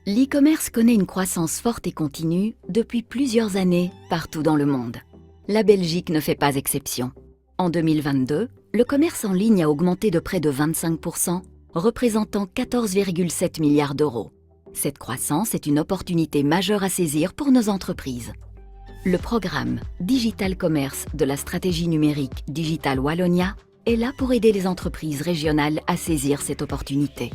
L'e-commerce connaît une croissance forte et continue depuis plusieurs années partout dans le monde. La Belgique ne fait pas exception. En 2022, le commerce en ligne a augmenté de près de 25%, représentant 14,7 milliards d'euros. Cette croissance est une opportunité majeure à saisir pour nos entreprises. Le programme Digital Commerce de la stratégie numérique Digital Wallonia est là pour aider les entreprises régionales à saisir cette opportunité.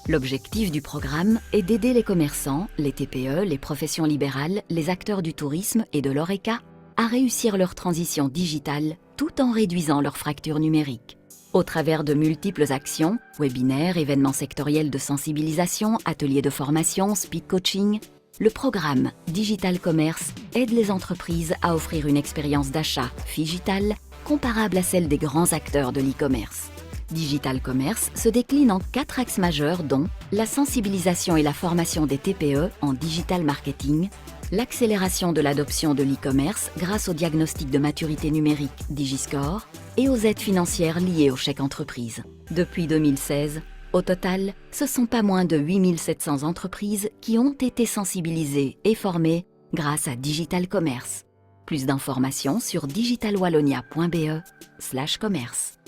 L'objectif du programme est d'aider les commerçants, les TPE, les professions libérales, les acteurs du tourisme et de l'ORECA à réussir leur transition digitale tout en réduisant leur fracture numérique. Au travers de multiples actions, webinaires, événements sectoriels de sensibilisation, ateliers de formation, speed coaching, le programme Digital Commerce aide les entreprises à offrir une expérience d'achat digitale comparable à celle des grands acteurs de l'e-commerce. Digital Commerce se décline en 4 axes majeurs dont la sensibilisation et la formation des TPE en digital marketing, l'accélération de l'adoption de l'e-commerce grâce au diagnostic de maturité numérique DigiScore et aux aides financières liées au chèque entreprise. Depuis 2016, au total, ce sont pas moins de 8700 entreprises qui ont été sensibilisées et formées grâce à Digital Commerce. Plus d'informations sur digitalwallonia.be/commerce.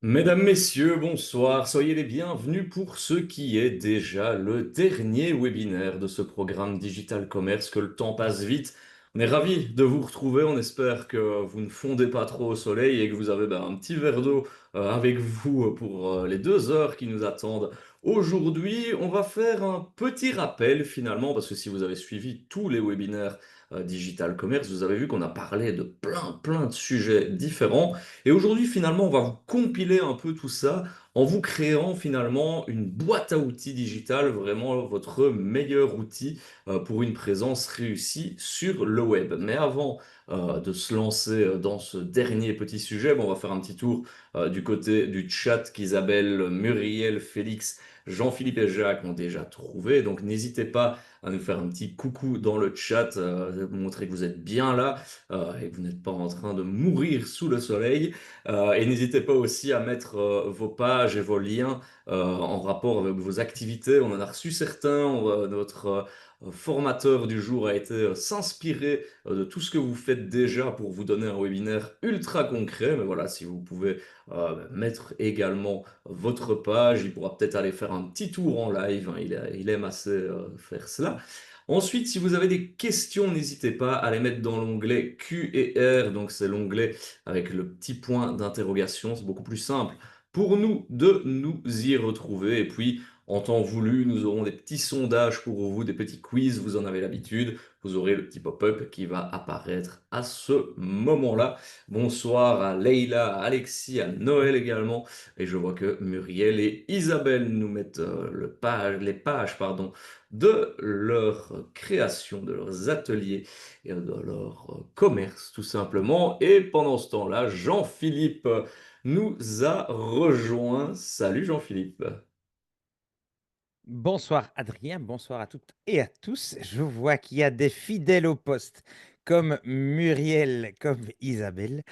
Mesdames, Messieurs, bonsoir, soyez les bienvenus pour ce qui est déjà le dernier webinaire de ce programme Digital Commerce, que le temps passe vite. On est ravis de vous retrouver, on espère que vous ne fondez pas trop au soleil et que vous avez un petit verre d'eau avec vous pour les 2 heures qui nous attendent. Aujourd'hui, on va faire un petit rappel finalement, parce que si vous avez suivi tous les webinaires Digital Commerce, vous avez vu qu'on a parlé de plein de sujets différents. Et aujourd'hui, finalement, on va vous compiler un peu tout ça en vous créant finalement une boîte à outils digitale, vraiment votre meilleur outil pour une présence réussie sur le web. Mais avant de se lancer dans ce dernier petit sujet, on va faire un petit tour du côté du chat qu'Isabelle, Muriel, Félix, Jean-Philippe et Jacques ont déjà trouvé. Donc n'hésitez pas à nous faire un petit coucou dans le chat, montrer que vous êtes bien là et que vous n'êtes pas en train de mourir sous le soleil. Et n'hésitez pas aussi à mettre vos pages et vos liens en rapport avec vos activités. On en a reçu certains. Notre formateur du jour a été s'inspirer de tout ce que vous faites déjà pour vous donner un webinaire ultra concret. Mais voilà, si vous pouvez mettre également votre page, il pourra peut-être aller faire un petit tour en live, hein. Il aime assez faire cela. Ensuite, si vous avez des questions, n'hésitez pas à les mettre dans l'onglet Q et R. Donc, c'est l'onglet avec le petit point d'interrogation. C'est beaucoup plus simple pour nous de nous y retrouver. Et puis, en temps voulu, nous aurons des petits sondages pour vous, des petits quiz. Vous en avez l'habitude. Vous aurez le petit pop-up qui va apparaître à ce moment-là. Bonsoir à Leïla, à Alexis, à Noël également. Et je vois que Muriel et Isabelle nous mettent les pages de leur création, de leurs ateliers et de leur commerce, tout simplement. Et pendant ce temps-là, Jean-Philippe nous a rejoint. Salut Jean-Philippe. Bonsoir Adrien, bonsoir à toutes et à tous. Je vois qu'il y a des fidèles au poste comme Muriel, comme Isabelle,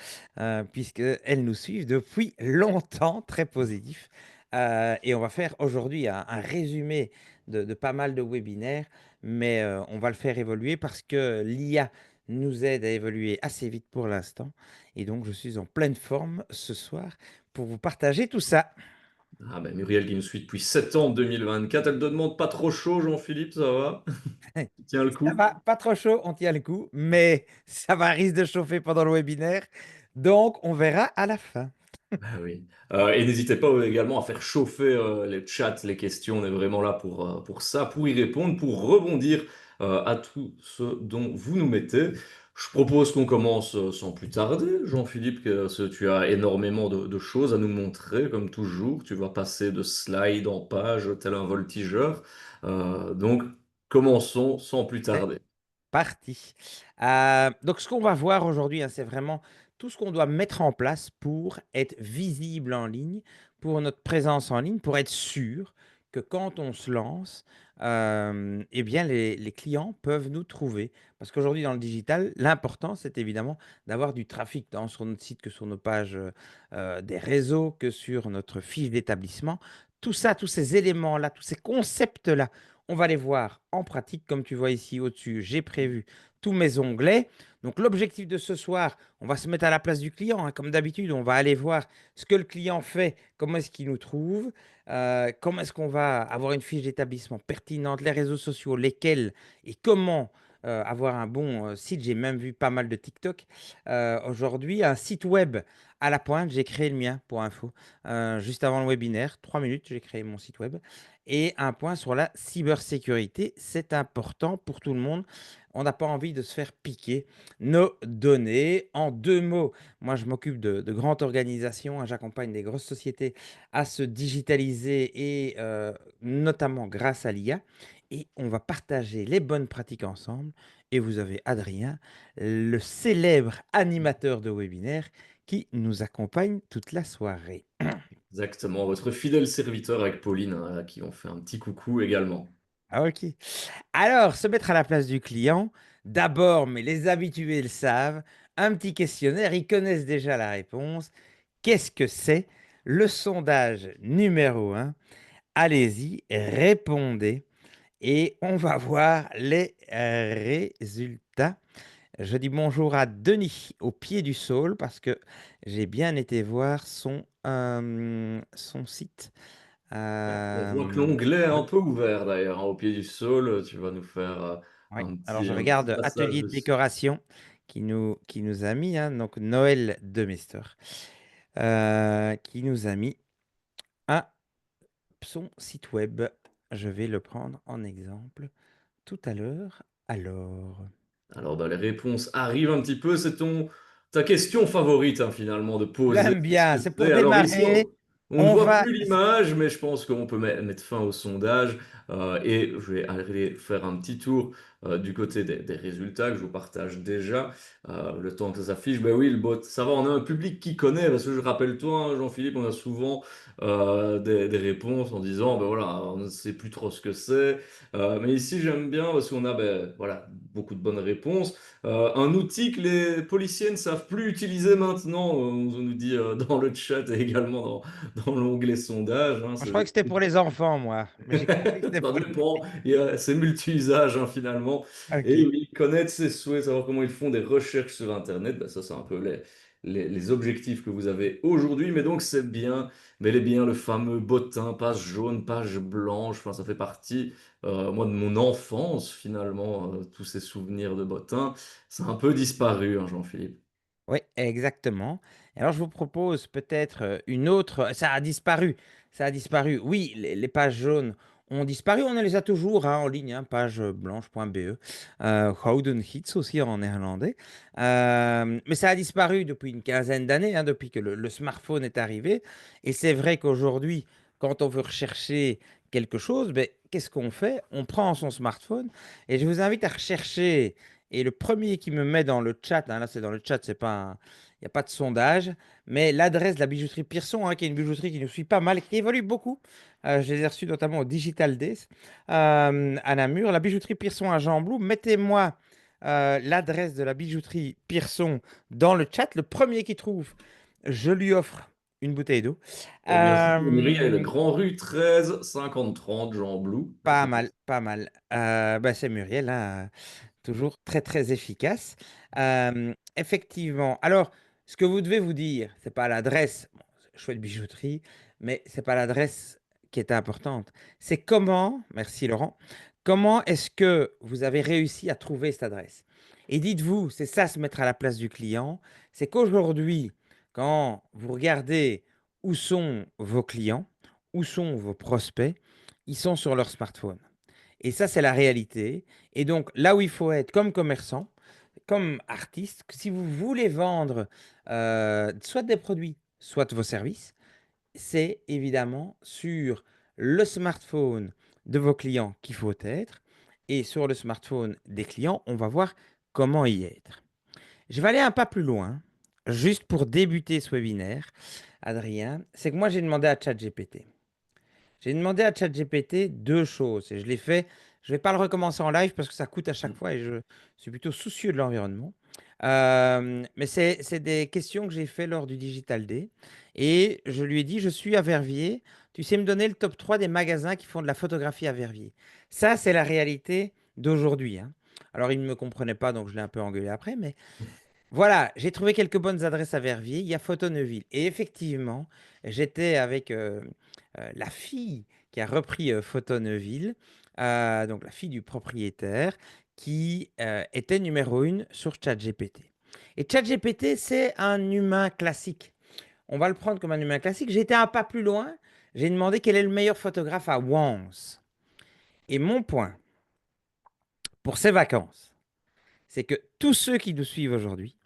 puisqu'elles nous suivent depuis longtemps, très positif. Et on va faire aujourd'hui un résumé de pas mal de webinaires, mais on va le faire évoluer parce que l'IA nous aide à évoluer assez vite pour l'instant. Et donc, je suis en pleine forme ce soir pour vous partager tout ça. Ah ben Muriel qui nous suit depuis septembre 2024, elle ne te demande pas trop chaud Jean-Philippe, ça va? Tu tiens le Ça coup? va, pas trop chaud, on tient le coup, mais ça va risque de chauffer pendant le webinaire. Donc, on verra à la fin. Ah oui. Et n'hésitez pas également à faire chauffer les chats, les questions. On est vraiment là pour ça, pour y répondre, pour rebondir à tout ce dont vous nous mettez. Je propose qu'on commence sans plus tarder. Jean-Philippe, tu as énormément de choses à nous montrer, comme toujours. Tu vas passer de slide en page, tel un voltigeur. Donc, commençons sans plus C'est tarder. parti. Donc, ce qu'on va voir aujourd'hui, hein, c'est vraiment tout ce qu'on doit mettre en place pour être visible en ligne, pour notre présence en ligne, pour être sûr que quand on se lance, eh bien, les clients peuvent nous trouver. Parce qu'aujourd'hui, dans le digital, l'important, c'est évidemment d'avoir du trafic tant sur notre site que sur nos pages des réseaux, que sur notre fiche d'établissement. tout ça, tous ces éléments-là, tous ces concepts-là, on va les voir en pratique. Comme tu vois ici au-dessus, j'ai prévu tous mes onglets. Donc l'objectif de ce soir, on va se mettre à la place du client, hein. Comme d'habitude, on va aller voir ce que le client fait, comment est-ce qu'il nous trouve, comment est-ce qu'on va avoir une fiche d'établissement pertinente, les réseaux sociaux, lesquels et comment avoir un bon site. J'ai même vu pas mal de TikTok aujourd'hui, un site web à la pointe. J'ai créé le mien pour info. Juste avant le webinaire, 3 minutes, j'ai créé mon site web. Et un point sur la cybersécurité, c'est important pour tout le monde. On n'a pas envie de se faire piquer nos données. En 2 mots, moi je m'occupe de grandes organisations, hein. J'accompagne des grosses sociétés à se digitaliser et notamment grâce à l'IA. Et on va partager les bonnes pratiques ensemble. Et vous avez Adrien, le célèbre animateur de webinaire qui nous accompagne toute la soirée. Exactement, votre fidèle serviteur avec Pauline, hein, à qui on fait un petit coucou également. Ah, ok. Alors, se mettre à la place du client, d'abord, mais les habitués le savent, un petit questionnaire, ils connaissent déjà la réponse. Qu'est-ce que c'est? Le sondage numéro 1. Allez-y, répondez et on va voir les résultats. Je dis bonjour à Denis au pied du Saule parce que j'ai bien été voir son site. Ouais, on voit que Euh, l'onglet est un je- peu ouvert d'ailleurs, hein, au pied du sol. Tu vas nous faire oui. Alors je un petit regarde passage Atelier de dessus. décoration qui nous a mis, hein, donc Noël de Mester, qui nous a mis à son site web. Je vais le prendre en exemple tout à l'heure. Alors, Alors, bah, les réponses arrivent un petit peu. Ta question favorite, hein, finalement, de poser. j'aime Qu'est-ce bien, que c'est pour c'est? Alors ici, démarrer. on ne On voit va. plus l'image, mais je pense qu'on peut mettre fin au sondage. Et je vais aller faire un petit tour du côté des résultats que je vous partage déjà. Le temps que ça s'affiche, ben oui, le bot, ça va, on a un public qui connaît, parce que je rappelle toi, hein, Jean-Philippe, on a souvent des réponses en disant, ben voilà, on ne sait plus trop ce que c'est. Mais ici, j'aime bien parce qu'on a ben, voilà, beaucoup de bonnes réponses. Un outil que les policiers ne savent plus utiliser maintenant, on nous dit dans le chat et également dans l'onglet sondage, hein, Je crois que c'était pour les enfants, moi, mais j'ai compris que c'était ça pour dépend, c'est multi-usage, hein, finalement. Et Ok. oui, connaître ses souhaits, savoir comment ils font des recherches sur Internet, ben ça c'est un peu les objectifs que vous avez aujourd'hui. Mais donc c'est bien, bel et bien le fameux bottin, page jaune, page blanche, enfin, ça fait partie, moi, de mon enfance finalement, tous ces souvenirs de bottin. Ça a un peu disparu, hein, Jean-Philippe. Oui, exactement. Et alors, je vous propose peut-être une autre. Ça a disparu. Ça a disparu. Oui, les pages jaunes ont disparu. On les a toujours, hein, en ligne, hein, pageblanche.be. Houden Hits aussi en néerlandais. Mais ça a disparu depuis une quinzaine d'années, hein, depuis que le smartphone est arrivé. Et c'est vrai qu'aujourd'hui, quand on veut rechercher quelque chose, ben, qu'est-ce qu'on fait? On prend son smartphone et je vous invite à rechercher. Et le premier qui me met dans le chat, hein, là c'est dans le chat, il n'y a pas de sondage, mais l'adresse de la bijouterie Pearson, hein, qui est une bijouterie qui nous suit pas mal, qui évolue beaucoup. Je les ai reçus notamment au Digital Days à Namur. La bijouterie Pearson à Jean-Blou. Mettez-moi l'adresse de la bijouterie Pearson dans le chat. Le premier qui trouve, je lui offre une bouteille d'eau. Et bien sûr, Muriel, Euh, Grand Rue 13 50 30, Jean Blou. Pas mal, pas mal. Bah, c'est Muriel, hein, toujours très très efficace. Effectivement. Alors, ce que vous devez vous dire, c'est pas l'adresse, bon, chouette bijouterie, mais c'est pas l'adresse qui est importante. C'est comment, merci Laurent, comment est-ce que vous avez réussi à trouver cette adresse? Et dites-vous, c'est ça se mettre à la place du client, c'est qu'aujourd'hui, quand vous regardez où sont vos clients, où sont vos prospects, ils sont sur leur smartphone. Et ça, c'est la réalité. Et donc, là où il faut être comme commerçant, comme artiste, si vous voulez vendre soit des produits, soit vos services, c'est évidemment sur le smartphone de vos clients qu'il faut être. Et sur le smartphone des clients, on va voir comment y être. Je vais aller un pas plus loin, juste pour débuter ce webinaire, Adrien. C'est que moi, j'ai demandé à ChatGPT. J'ai demandé à ChatGPT deux choses et je l'ai fait Je vais pas le recommencer en live parce que ça coûte à chaque Mm. fois et je suis plutôt soucieux de l'environnement. Mais c'est des questions que j'ai fait lors du Digital Day et je lui ai dit: «Je suis à Verviers, tu sais me donner le top 3 des magasins qui font de la photographie à Verviers?» Ça, c'est la réalité d'aujourd'hui, hein. Alors il ne me comprenait pas, donc je l'ai un peu engueulé après, mais voilà, j'ai trouvé quelques bonnes adresses à Verviers. Il y a Photoneuville. Et effectivement, j'étais avec la fille qui a repris Photoneuville, donc la fille du propriétaire, qui était numéro une sur ChatGPT. Et ChatGPT, c'est un humain classique. On va le prendre comme un humain classique. J'ai été un pas plus loin. J'ai demandé quel est le meilleur photographe à Wans. Et mon point pour ces vacances, c'est que tous ceux qui nous suivent aujourd'hui,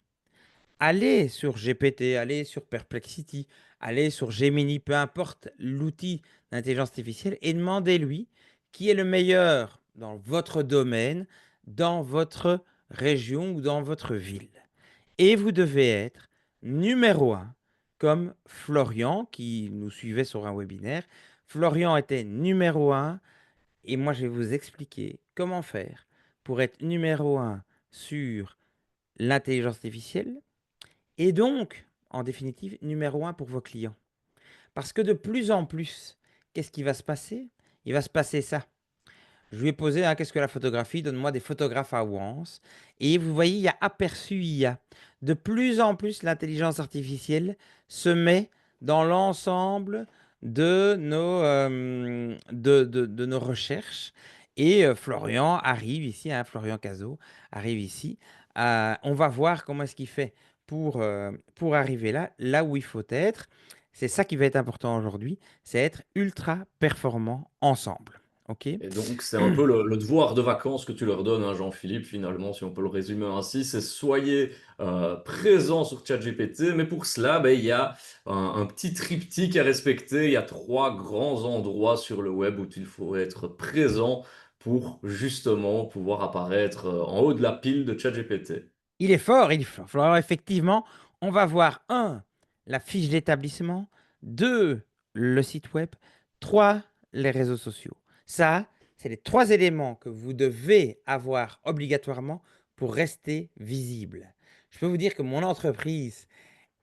allez sur GPT, allez sur Perplexity, allez sur Gemini, peu importe l'outil d'intelligence artificielle, et demandez-lui qui est le meilleur dans votre domaine, dans votre région ou dans votre ville. Et vous devez être numéro un, comme Florian, qui nous suivait sur un webinaire. Florian était numéro un, et moi je vais vous expliquer comment faire pour être numéro un sur l'intelligence artificielle, et donc, en définitive, numéro un pour vos clients. Parce que de plus en plus, qu'est-ce qui va se passer? Il va se passer ça. Je lui ai posé, hein, qu'est-ce que la photographie? Donne-moi des photographes à Ouance. Et vous voyez, il y a aperçu IA. De plus en plus, l'intelligence artificielle se met dans l'ensemble de nos recherches. Et Florian arrive ici, hein, Florian Cazot arrive ici. On va voir comment est-ce qu'il fait pour arriver là où il faut être. C'est ça qui va être important aujourd'hui, c'est être ultra performant ensemble. OK? Et donc, c'est un peu le devoir de vacances que tu leur donnes, hein, Jean-Philippe, finalement, si on peut le résumer ainsi, c'est soyez présents sur ChatGPT, mais pour cela, ben, il y a un petit triptyque à respecter, il y a trois grands endroits sur le web où il faut être présent pour justement pouvoir apparaître en haut de la pile de ChatGPT. Il est fort, il est fort. Alors effectivement, on va voir un, la fiche d'établissement, 2, le site web, 3, les réseaux sociaux. Ça, c'est les 3 éléments que vous devez avoir obligatoirement pour rester visible. Je peux vous dire que mon entreprise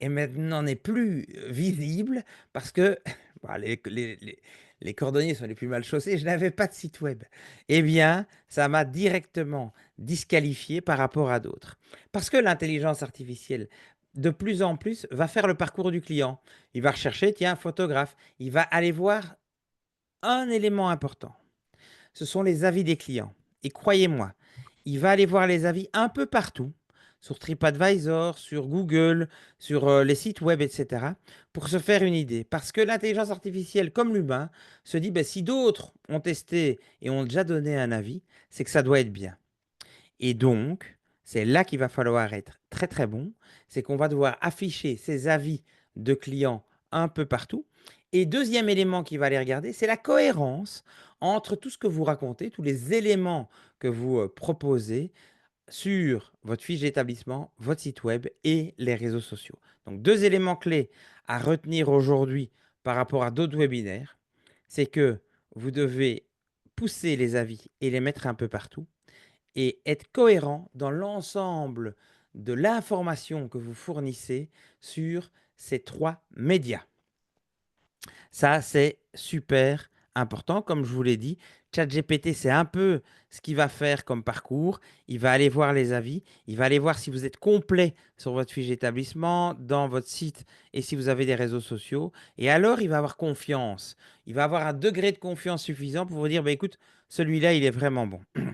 et maintenant n'est plus visible parce que bah, les cordonniers sont les plus mal chaussés. Je n'avais pas de site web. Eh bien, ça m'a directement disqualifié par rapport à d'autres. Parce que l'intelligence artificielle, de plus en plus, va faire le parcours du client. Il va rechercher, tiens, un photographe. Il va aller voir un élément important. Ce sont les avis des clients. Et croyez-moi, il va aller voir les avis un peu partout, sur TripAdvisor, sur Google, sur les sites web, etc., pour se faire une idée. Parce que l'intelligence artificielle, comme l'humain, se dit, ben, si d'autres ont testé et ont déjà donné un avis, c'est que ça doit être bien. Et donc, c'est là qu'il va falloir être très très bon. C'est qu'on va devoir afficher ces avis de clients un peu partout. Et deuxième élément qu'il va aller regarder, c'est la cohérence entre tout ce que vous racontez, tous les éléments que vous proposez sur votre fiche d'établissement, votre site web et les réseaux sociaux. Donc deux éléments clés à retenir aujourd'hui par rapport à d'autres webinaires, c'est que vous devez pousser les avis et les mettre un peu partout et être cohérent dans l'ensemble de l'information que vous fournissez sur ces 3 médias. Ça, c'est super important. Comme je vous l'ai dit, ChatGPT, c'est un peu ce qu'il va faire comme parcours. Il va aller voir les avis. Il va aller voir si vous êtes complet sur votre fiche d'établissement, dans votre site et si vous avez des réseaux sociaux. Et alors, il va avoir confiance. Il va avoir un degré de confiance suffisant pour vous dire, bah, écoute, celui-là, il est vraiment bon. Mm.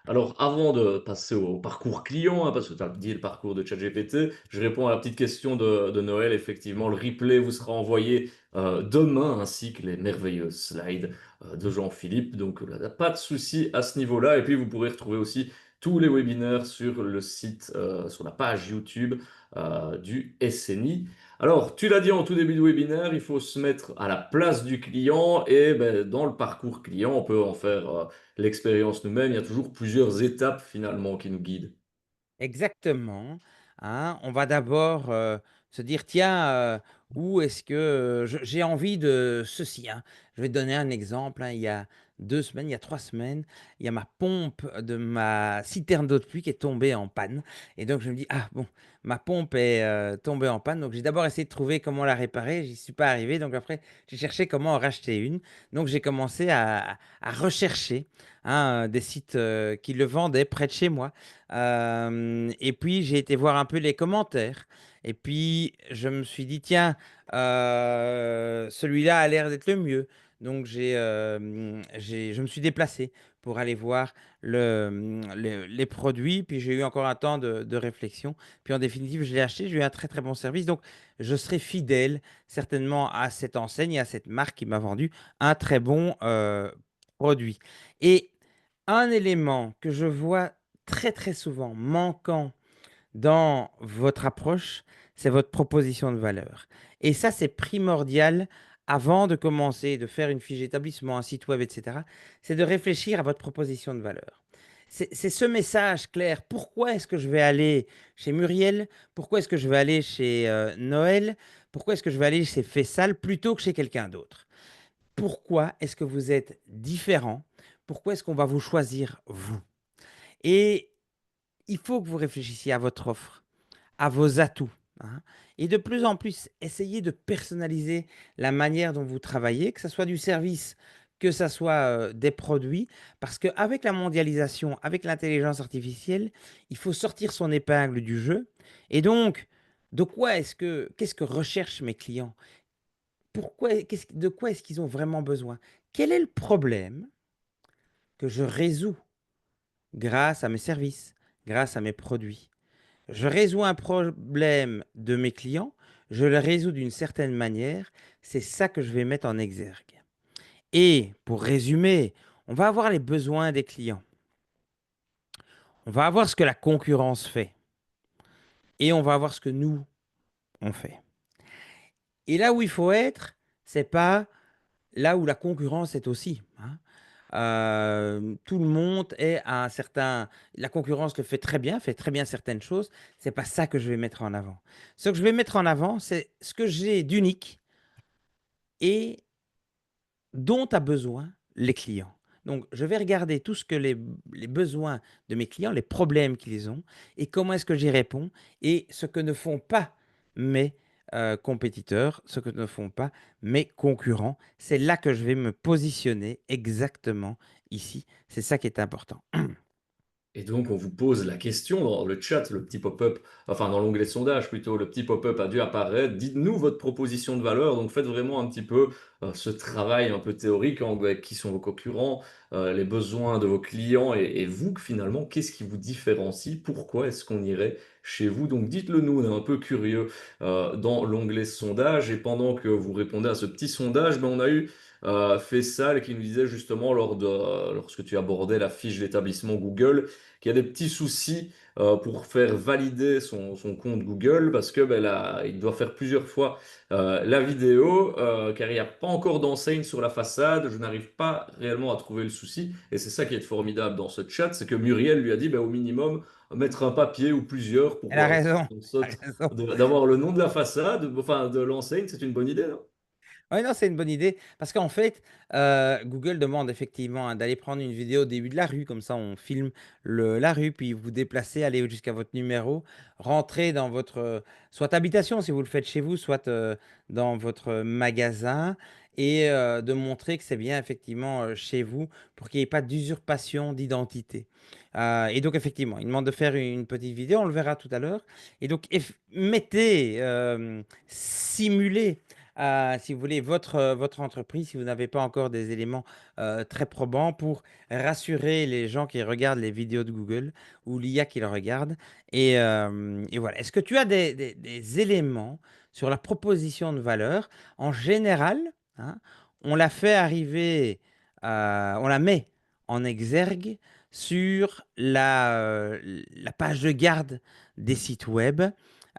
Alors, avant de passer au parcours client, hein, parce que tu as dit le parcours de ChatGPT, je réponds à la petite question de Noël. Effectivement, le replay vous sera envoyé demain, ainsi que les merveilleuses slides de Jean-Philippe. Donc, pas de souci à ce niveau-là. Et puis, vous pourrez retrouver aussi tous les webinaires sur le site, sur la page YouTube du SNI. Alors, tu l'as dit en tout début de webinaire, il faut se mettre à la place du client et ben, dans le parcours client, on peut en faire l'expérience nous-mêmes. Il y a toujours plusieurs étapes finalement qui nous guident. Exactement, hein. On va d'abord, se dire: «Tiens, ou est-ce que j'ai envie de ceci, hein. Je vais te donner un exemple, hein. Il y a 2 semaines, il y a 3 semaines, il y a ma pompe de ma citerne d'eau de pluie qui est tombée en panne et donc je me dis: «Ah bon, ma pompe est, tombée en panne», donc j'ai d'abord essayé de trouver comment la réparer, j'y suis pas arrivé, donc après j'ai cherché comment en racheter une. Donc j'ai commencé à rechercher, hein, des sites, qui le vendaient près de chez moi. Et puis j'ai été voir un peu les commentaires et puis je me suis dit: «Tiens, celui-là a l'air d'être le mieux». Donc je me suis déplacé pour aller voir les produits, puis j'ai eu encore un temps de réflexion. Puis en définitive, je l'ai acheté, j'ai eu un très, très bon service. Donc je serai fidèle certainement à cette enseigne et à cette marque qui m'a vendu un très bon, produit. Et un élément que je vois très, très souvent manquant dans votre approche, c'est votre proposition de valeur. Et ça, c'est primordial avant de commencer, de faire une fiche d'établissement, un site web, et cetera. C'est de réfléchir à votre proposition de valeur. C'est ce message clair. Pourquoi est-ce que je vais aller chez Muriel? Pourquoi est-ce que je vais aller chez Noël? Pourquoi est-ce que je vais aller chez Fessal plutôt que chez quelqu'un d'autre? Pourquoi est-ce que vous êtes différent? Pourquoi est-ce qu'on va vous choisir vous? Et il faut que vous réfléchissiez à votre offre, à vos atouts, hein, et de plus en plus, essayez de personnaliser la manière dont vous travaillez, que ça soit du service, que ça soit, des produits. Parce qu'avec la mondialisation, avec l'intelligence artificielle, il faut sortir son épingle du jeu et donc qu'est-ce que recherchent mes clients? De quoi est-ce qu'ils ont vraiment besoin? Quel est le problème que je résous grâce à mes services, grâce à mes produits? Je résous un problème de mes clients, je le résous d'une certaine manière, c'est ça que je vais mettre en exergue. Et pour résumer, on va avoir les besoins des clients, on va avoir ce que la concurrence fait et on va avoir ce que nous, on fait. Et là où il faut être, c'est pas là où la concurrence est aussi, hein. Tout le monde est à un certain la concurrence le fait très bien certaines choses. C'est pas ça que je vais mettre en avant. Ce que je vais mettre en avant, c'est ce que j'ai d'unique et dont a besoin les clients. Donc, je vais regarder tout ce que les besoins de mes clients, les problèmes qu'ils ont et comment est-ce que j'y réponds et ce que ne font pas mes compétiteurs, ce que ne font pas mes concurrents. C'est là que je vais me positionner exactement ici. C'est ça qui est important. Et donc, on vous pose la question dans le chat, le petit pop-up, enfin dans l'onglet sondage plutôt, le petit pop-up a dû apparaître. Dites-nous votre proposition de valeur. Donc, faites vraiment un petit peu ce travail un peu théorique, qui sont vos concurrents, les besoins de vos clients et vous, finalement, qu'est-ce qui vous différencie? Pourquoi est-ce qu'on irait chez vous? Donc, dites-le nous, on est un peu curieux dans l'onglet sondage. Et pendant que vous répondez à ce petit sondage, ben, on a eu Faisal qui nous disait justement lorsque tu abordais la fiche d'établissement Google, qu'il y a des petits soucis pour faire valider son compte Google parce que ben, là, il doit faire plusieurs fois la vidéo car il n'y a pas encore d'enseigne sur la façade. Je n'arrive pas réellement à trouver le souci et c'est ça qui est formidable dans ce chat, c'est que Muriel lui a dit ben, au minimum mettre un papier ou plusieurs Elle a pour raison. en Elle sorte a raison. d'avoir le nom de la façade, enfin de l'enseigne, c'est une bonne idée, non? Ouais, non, c'est une bonne idée parce qu'en fait, Google demande effectivement, hein, d'aller prendre une vidéo au début de la rue, comme ça on filme la rue, puis vous déplacez, allez jusqu'à votre numéro, rentrez dans votre soit habitation si vous le faites chez vous, soit dans votre magasin, et de montrer que c'est bien effectivement chez vous pour qu'il n'y ait pas d'usurpation d'identité. Et donc effectivement, il demande de faire une petite vidéo, on le verra tout à l'heure. Et donc mettez, simulez si vous voulez, votre entreprise, si vous n'avez pas encore des éléments très probants pour rassurer les gens qui regardent les vidéos de Google ou l'IA qui le regarde. Et voilà. Est-ce que tu as des éléments sur la proposition de valeur? En général, hein, on la fait arriver, on la met en exergue sur la page de garde des sites web.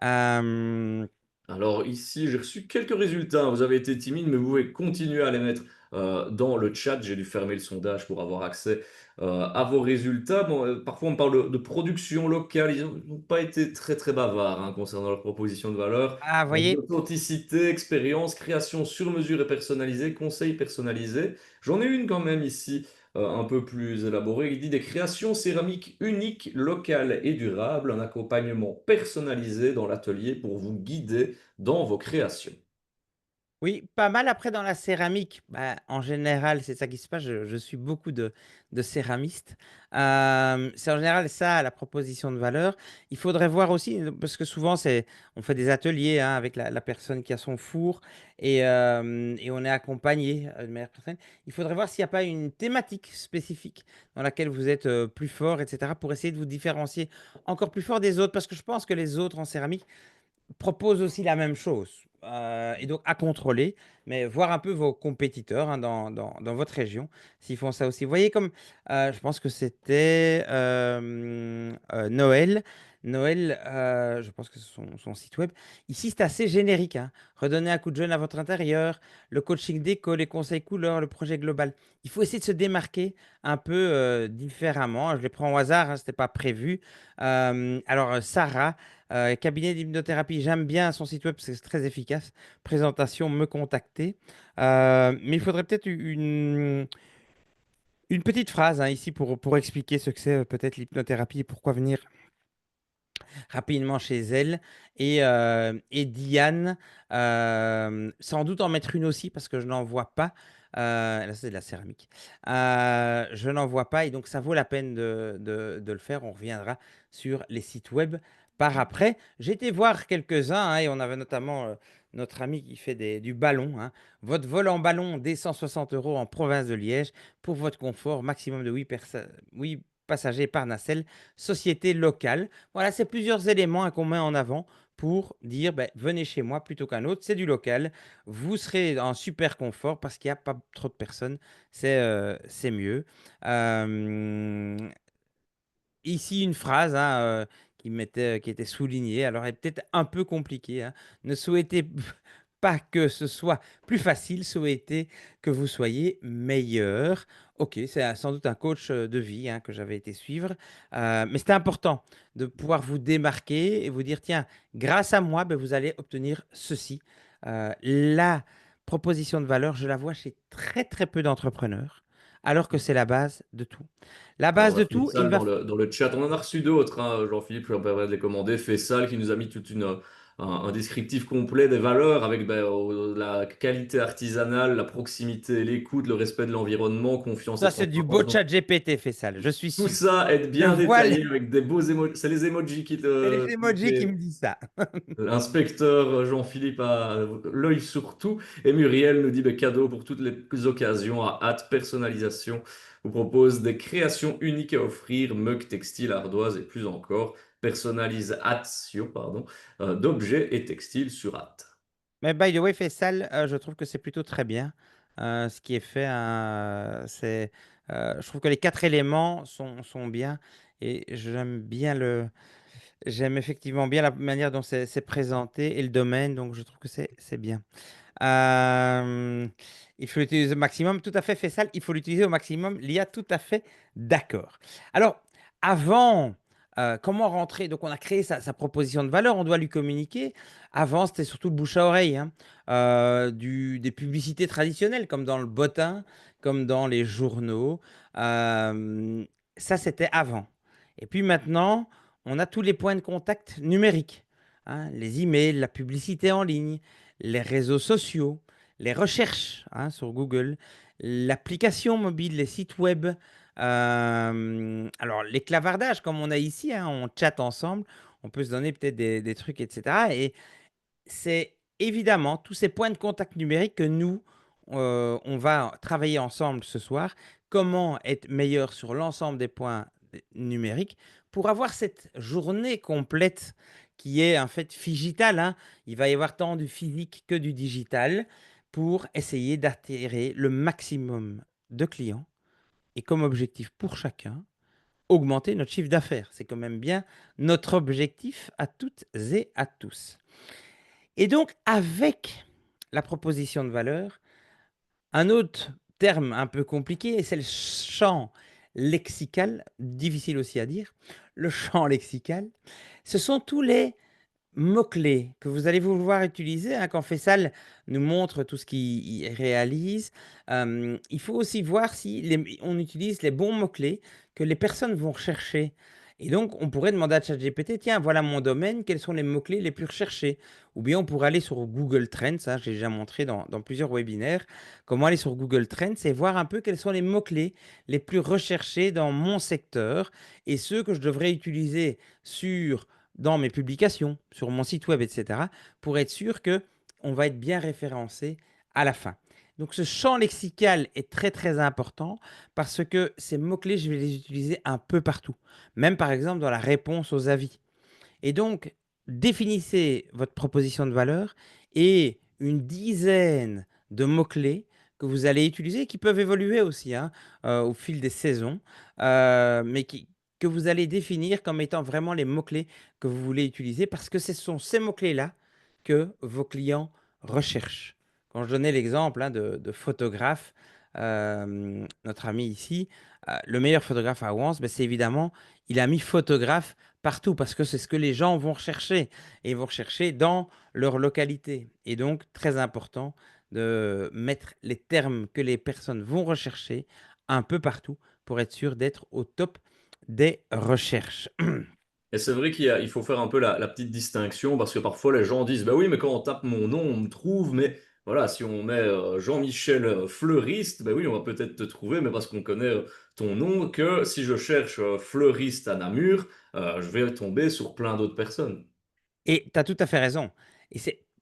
Euh, Alors ici, j'ai reçu quelques résultats. Vous avez été timide, mais vous pouvez continuer à les mettre dans le chat. J'ai dû fermer le sondage pour avoir accès à vos résultats. Bon, parfois, on parle de production locale. Ils n'ont pas été très, très bavards hein, concernant leur proposition de valeur. Ah, vous voyez, Authenticité, expérience, création sur mesure et personnalisée, conseils personnalisés. J'en ai une quand même ici, un peu plus élaborée. Il dit des créations céramiques uniques, locales et durables, un accompagnement personnalisé dans l'atelier pour vous guider dans vos créations. oui, pas mal. Après, dans la céramique, bah, en général, c'est ça qui se passe. Je suis beaucoup de céramistes. C'est en général ça, la proposition de valeur. Il faudrait voir aussi, parce que souvent, on fait des ateliers hein, avec la personne qui a son four et on est accompagné de manière personnelle. Il faudrait voir s'il n'y a pas une thématique spécifique dans laquelle vous êtes plus fort, etc., pour essayer de vous différencier encore plus fort des autres. Parce que je pense que les autres en céramique propose aussi la même chose. Et donc à contrôler, mais voir un peu vos compétiteurs hein, dans votre région, s'ils font ça aussi. Vous voyez comme, je pense que c'était Noël. Noël, je pense que c'est son site web. Ici, c'est assez générique. Hein. Redonner un coup de jeune à votre intérieur, le coaching déco, les conseils couleurs, le projet global. Il faut essayer de se démarquer un peu différemment. Je les prends au hasard, hein, ce n'était pas prévu. Alors, Sarah, cabinet d'hypnothérapie, j'aime bien son site web parce que c'est très efficace. Présentation, me contacter. Mais il faudrait peut-être une petite phrase hein, ici pour expliquer ce que c'est peut-être l'hypnothérapie et pourquoi venir rapidement chez elle. Et Diane, sans doute en mettre une aussi parce que je n'en vois pas. Là, c'est de la céramique. Je n'en vois pas et donc ça vaut la peine de le faire. On reviendra sur les sites web par après. J'ai été voir quelques-uns hein, et on avait notamment notre ami qui fait du ballon. Hein. Votre vol en ballon dès 160 € en province de Liège pour votre confort, maximum de 8 passagers par nacelle, société locale. Voilà, c'est plusieurs éléments hein, qu'on met en avant pour dire ben, venez chez moi plutôt qu'un autre, c'est du local, vous serez en super confort parce qu'il n'y a pas trop de personnes, c'est mieux. Euh, Ici, une phrase hein, qui était soulignée, alors elle est peut-être un peu compliquée. Hein. Ne souhaitez pas que ce soit plus facile, souhaitez que vous soyez meilleur. Ok, c'est sans doute un coach de vie hein, que j'avais été suivre, mais c'était important de pouvoir vous démarquer et vous dire, tiens, grâce à moi, ben, vous allez obtenir ceci. La proposition de valeur, je la vois chez très très peu d'entrepreneurs, alors que c'est la base de tout. La Alors, base on a de tout, il Fessal va dans le chat. On en a reçu d'autres, hein, Jean-Philippe, je me permets de les commander. Fessal qui nous a mis un descriptif complet des valeurs avec ben, la qualité artisanale, la proximité, l'écoute, le respect de l'environnement, confiance et Ça, c'est du beau transparence. Donc, chat GPT, fait ça, je suis tout sûr. ça est Je bien vois détaillé avec des beaux emojis. C'est les emojis qui c'est te. les emojis qui me disent ça. L'inspecteur Jean-Philippe a l'œil sur tout. Et Muriel nous dit ben, cadeau pour toutes les occasions à hâte, personnalisation. Vous propose des créations uniques à offrir, mugs, textiles, ardoises et plus encore. Personnalisation, pardon, d'objets et textiles sur hâte. Mais by the way, Faisal, je trouve que c'est plutôt très bien ce qui est fait. Je trouve que les quatre éléments sont bien et j'aime effectivement bien la manière dont c'est présenté et le domaine, donc je trouve que c'est bien. Euh, il faut l'utiliser au maximum. Tout à fait, Faisal. Il faut l'utiliser au maximum. L'IA, tout à fait d'accord. Alors, avant, comment rentrer? Donc, on a créé sa proposition de valeur. On doit lui communiquer. Avant, c'était surtout le bouche à oreille. Hein. Des publicités traditionnelles, comme dans le bottin, comme dans les journaux. Euh, Ça, c'était avant. Et puis maintenant, on a tous les points de contact numériques. Hein, les emails, la publicité en ligne, les réseaux sociaux, les recherches hein, sur Google, l'application mobile, les sites web. Alors, les clavardages, comme on a ici, hein, on chatte ensemble, on peut se donner peut-être des trucs, etc. Et c'est évidemment tous ces points de contact numériques que nous, on va travailler ensemble ce soir. Comment être meilleur sur l'ensemble des points numériques pour avoir cette journée complète qui est en fait digitale. Hein. Il va y avoir tant du physique que du digital pour essayer d'attirer le maximum de clients et comme objectif pour chacun, augmenter notre chiffre d'affaires. C'est quand même bien notre objectif à toutes et à tous. Et donc, avec la proposition de valeur, un autre terme un peu compliqué, c'est le champ lexical, difficile aussi à dire. Le champ lexical, ce sont tous les mots-clés que vous allez vous voir utiliser, hein, quand Faisal nous montre tout ce qu'il réalise. Il faut aussi voir si on utilise les bons mots-clés que les personnes vont rechercher. Et donc, on pourrait demander à ChatGPT, tiens, voilà mon domaine, quels sont les mots-clés les plus recherchés? Ou bien on pourrait aller sur Google Trends, ça j'ai déjà montré dans plusieurs webinaires, comment aller sur Google Trends et voir un peu quels sont les mots-clés les plus recherchés dans mon secteur et ceux que je devrais utiliser dans mes publications, sur mon site web, etc., pour être sûr que on va être bien référencé à la fin. Donc ce champ lexical est très très important parce que ces mots-clés, je vais les utiliser un peu partout, même par exemple dans la réponse aux avis. Et donc, définissez votre proposition de valeur et une dizaine de mots-clés que vous allez utiliser, qui peuvent évoluer aussi, hein, au fil des saisons, mais que vous allez définir comme étant vraiment les mots-clés que vous voulez utiliser, parce que ce sont ces mots-clés-là que vos clients recherchent. Quand je donnais l'exemple, hein, de photographe, notre ami ici, le meilleur photographe à Ouance, ben, c'est évidemment, il a mis photographe partout parce que c'est ce que les gens vont rechercher et ils vont rechercher dans leur localité. Et donc, très important de mettre les termes que les personnes vont rechercher un peu partout pour être sûr d'être au top des recherches. Et c'est vrai il faut faire un peu la petite distinction parce que parfois les gens disent, bah oui, mais quand on tape mon nom, on me trouve, mais voilà, si on met Jean-Michel fleuriste, bah oui, on va peut-être te trouver, mais parce qu'on connaît ton nom, que si je cherche fleuriste à Namur, je vais tomber sur plein d'autres personnes. Et tu as tout à fait raison. Et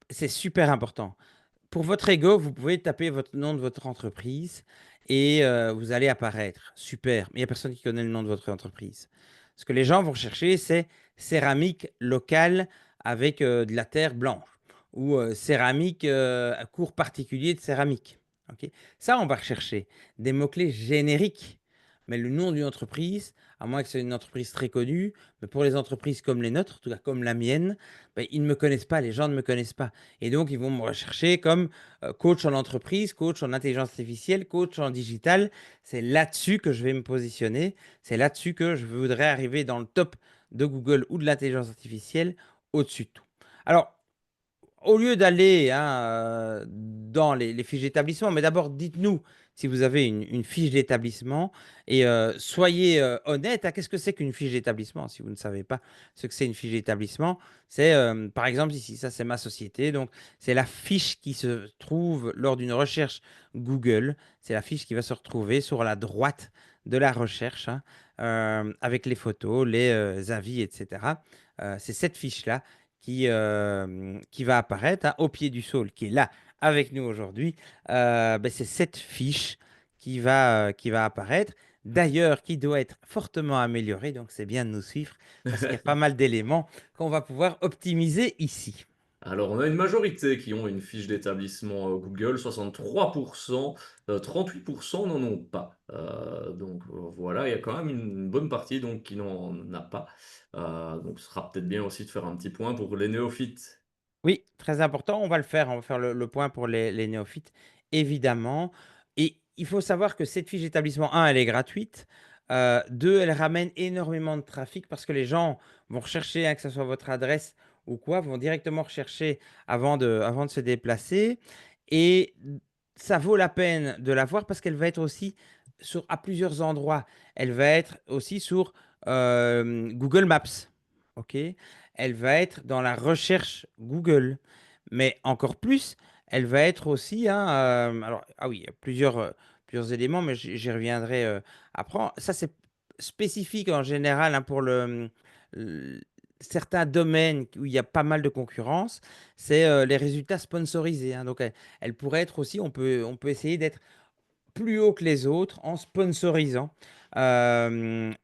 c'est super important. Pour votre ego, vous pouvez taper votre nom de votre entreprise et vous allez apparaître. Super. Mais il n'y a personne qui connaît le nom de votre entreprise. Ce que les gens vont chercher, c'est céramique locale avec de la terre blanche ou céramique, à cours particulier de céramique. Ok. Ça, on va rechercher des mots-clés génériques. Mais le nom d'une entreprise, à moins que c'est une entreprise très connue, mais pour les entreprises comme les nôtres, en tout cas comme la mienne, ben, ils ne me connaissent pas, les gens ne me connaissent pas. Et donc, ils vont me rechercher comme coach en entreprise, coach en intelligence artificielle, coach en digital. C'est là-dessus que je vais me positionner. C'est là-dessus que je voudrais arriver dans le top de Google ou de l'intelligence artificielle, au-dessus de tout. Alors, au lieu d'aller, hein, dans les fiches d'établissement, mais d'abord dites-nous si vous avez une fiche d'établissement et soyez honnête. Hein, qu'est-ce que c'est qu'une fiche d'établissement? Si vous ne savez pas ce que c'est une fiche d'établissement, c'est par exemple ici, ça c'est ma société, donc c'est la fiche qui se trouve lors d'une recherche Google. C'est la fiche qui va se retrouver sur la droite de la recherche, hein, avec les photos, les avis, etc. C'est cette fiche-là qui va apparaître, hein, au pied du Saule, qui est là avec nous aujourd'hui. Ben, c'est cette fiche qui va apparaître. D'ailleurs, qui doit être fortement améliorée. Donc, c'est bien de nous suivre parce qu'il y a pas mal d'éléments qu'on va pouvoir optimiser ici. Alors, on a une majorité qui ont une fiche d'établissement Google, 63%, 38% n'en ont pas. Donc voilà, il y a quand même une bonne partie donc, qui n'en a pas. Donc ce sera peut-être bien aussi de faire un petit point pour les néophytes. Oui, très important. On va le faire. On va faire le point pour les néophytes, évidemment. Et il faut savoir que cette fiche d'établissement, un, elle est gratuite. Deux, elle ramène énormément de trafic parce que les gens vont rechercher, hein, que ce soit votre adresse ou quoi, vont directement rechercher avant de se déplacer. Et ça vaut la peine de la voir parce qu'elle va être aussi à plusieurs endroits. Elle va être aussi sur Google Maps. OK? Elle va être dans la recherche Google. Mais encore plus, elle va être aussi, hein, alors, ah oui, il y a plusieurs éléments, mais j'y reviendrai après. Ça, c'est spécifique en général, hein, pour l- certains domaines où il y a pas mal de concurrence. C'est les résultats sponsorisés, hein. Donc, elle pourrait être aussi, on peut essayer d'être plus haut que les autres en sponsorisant nos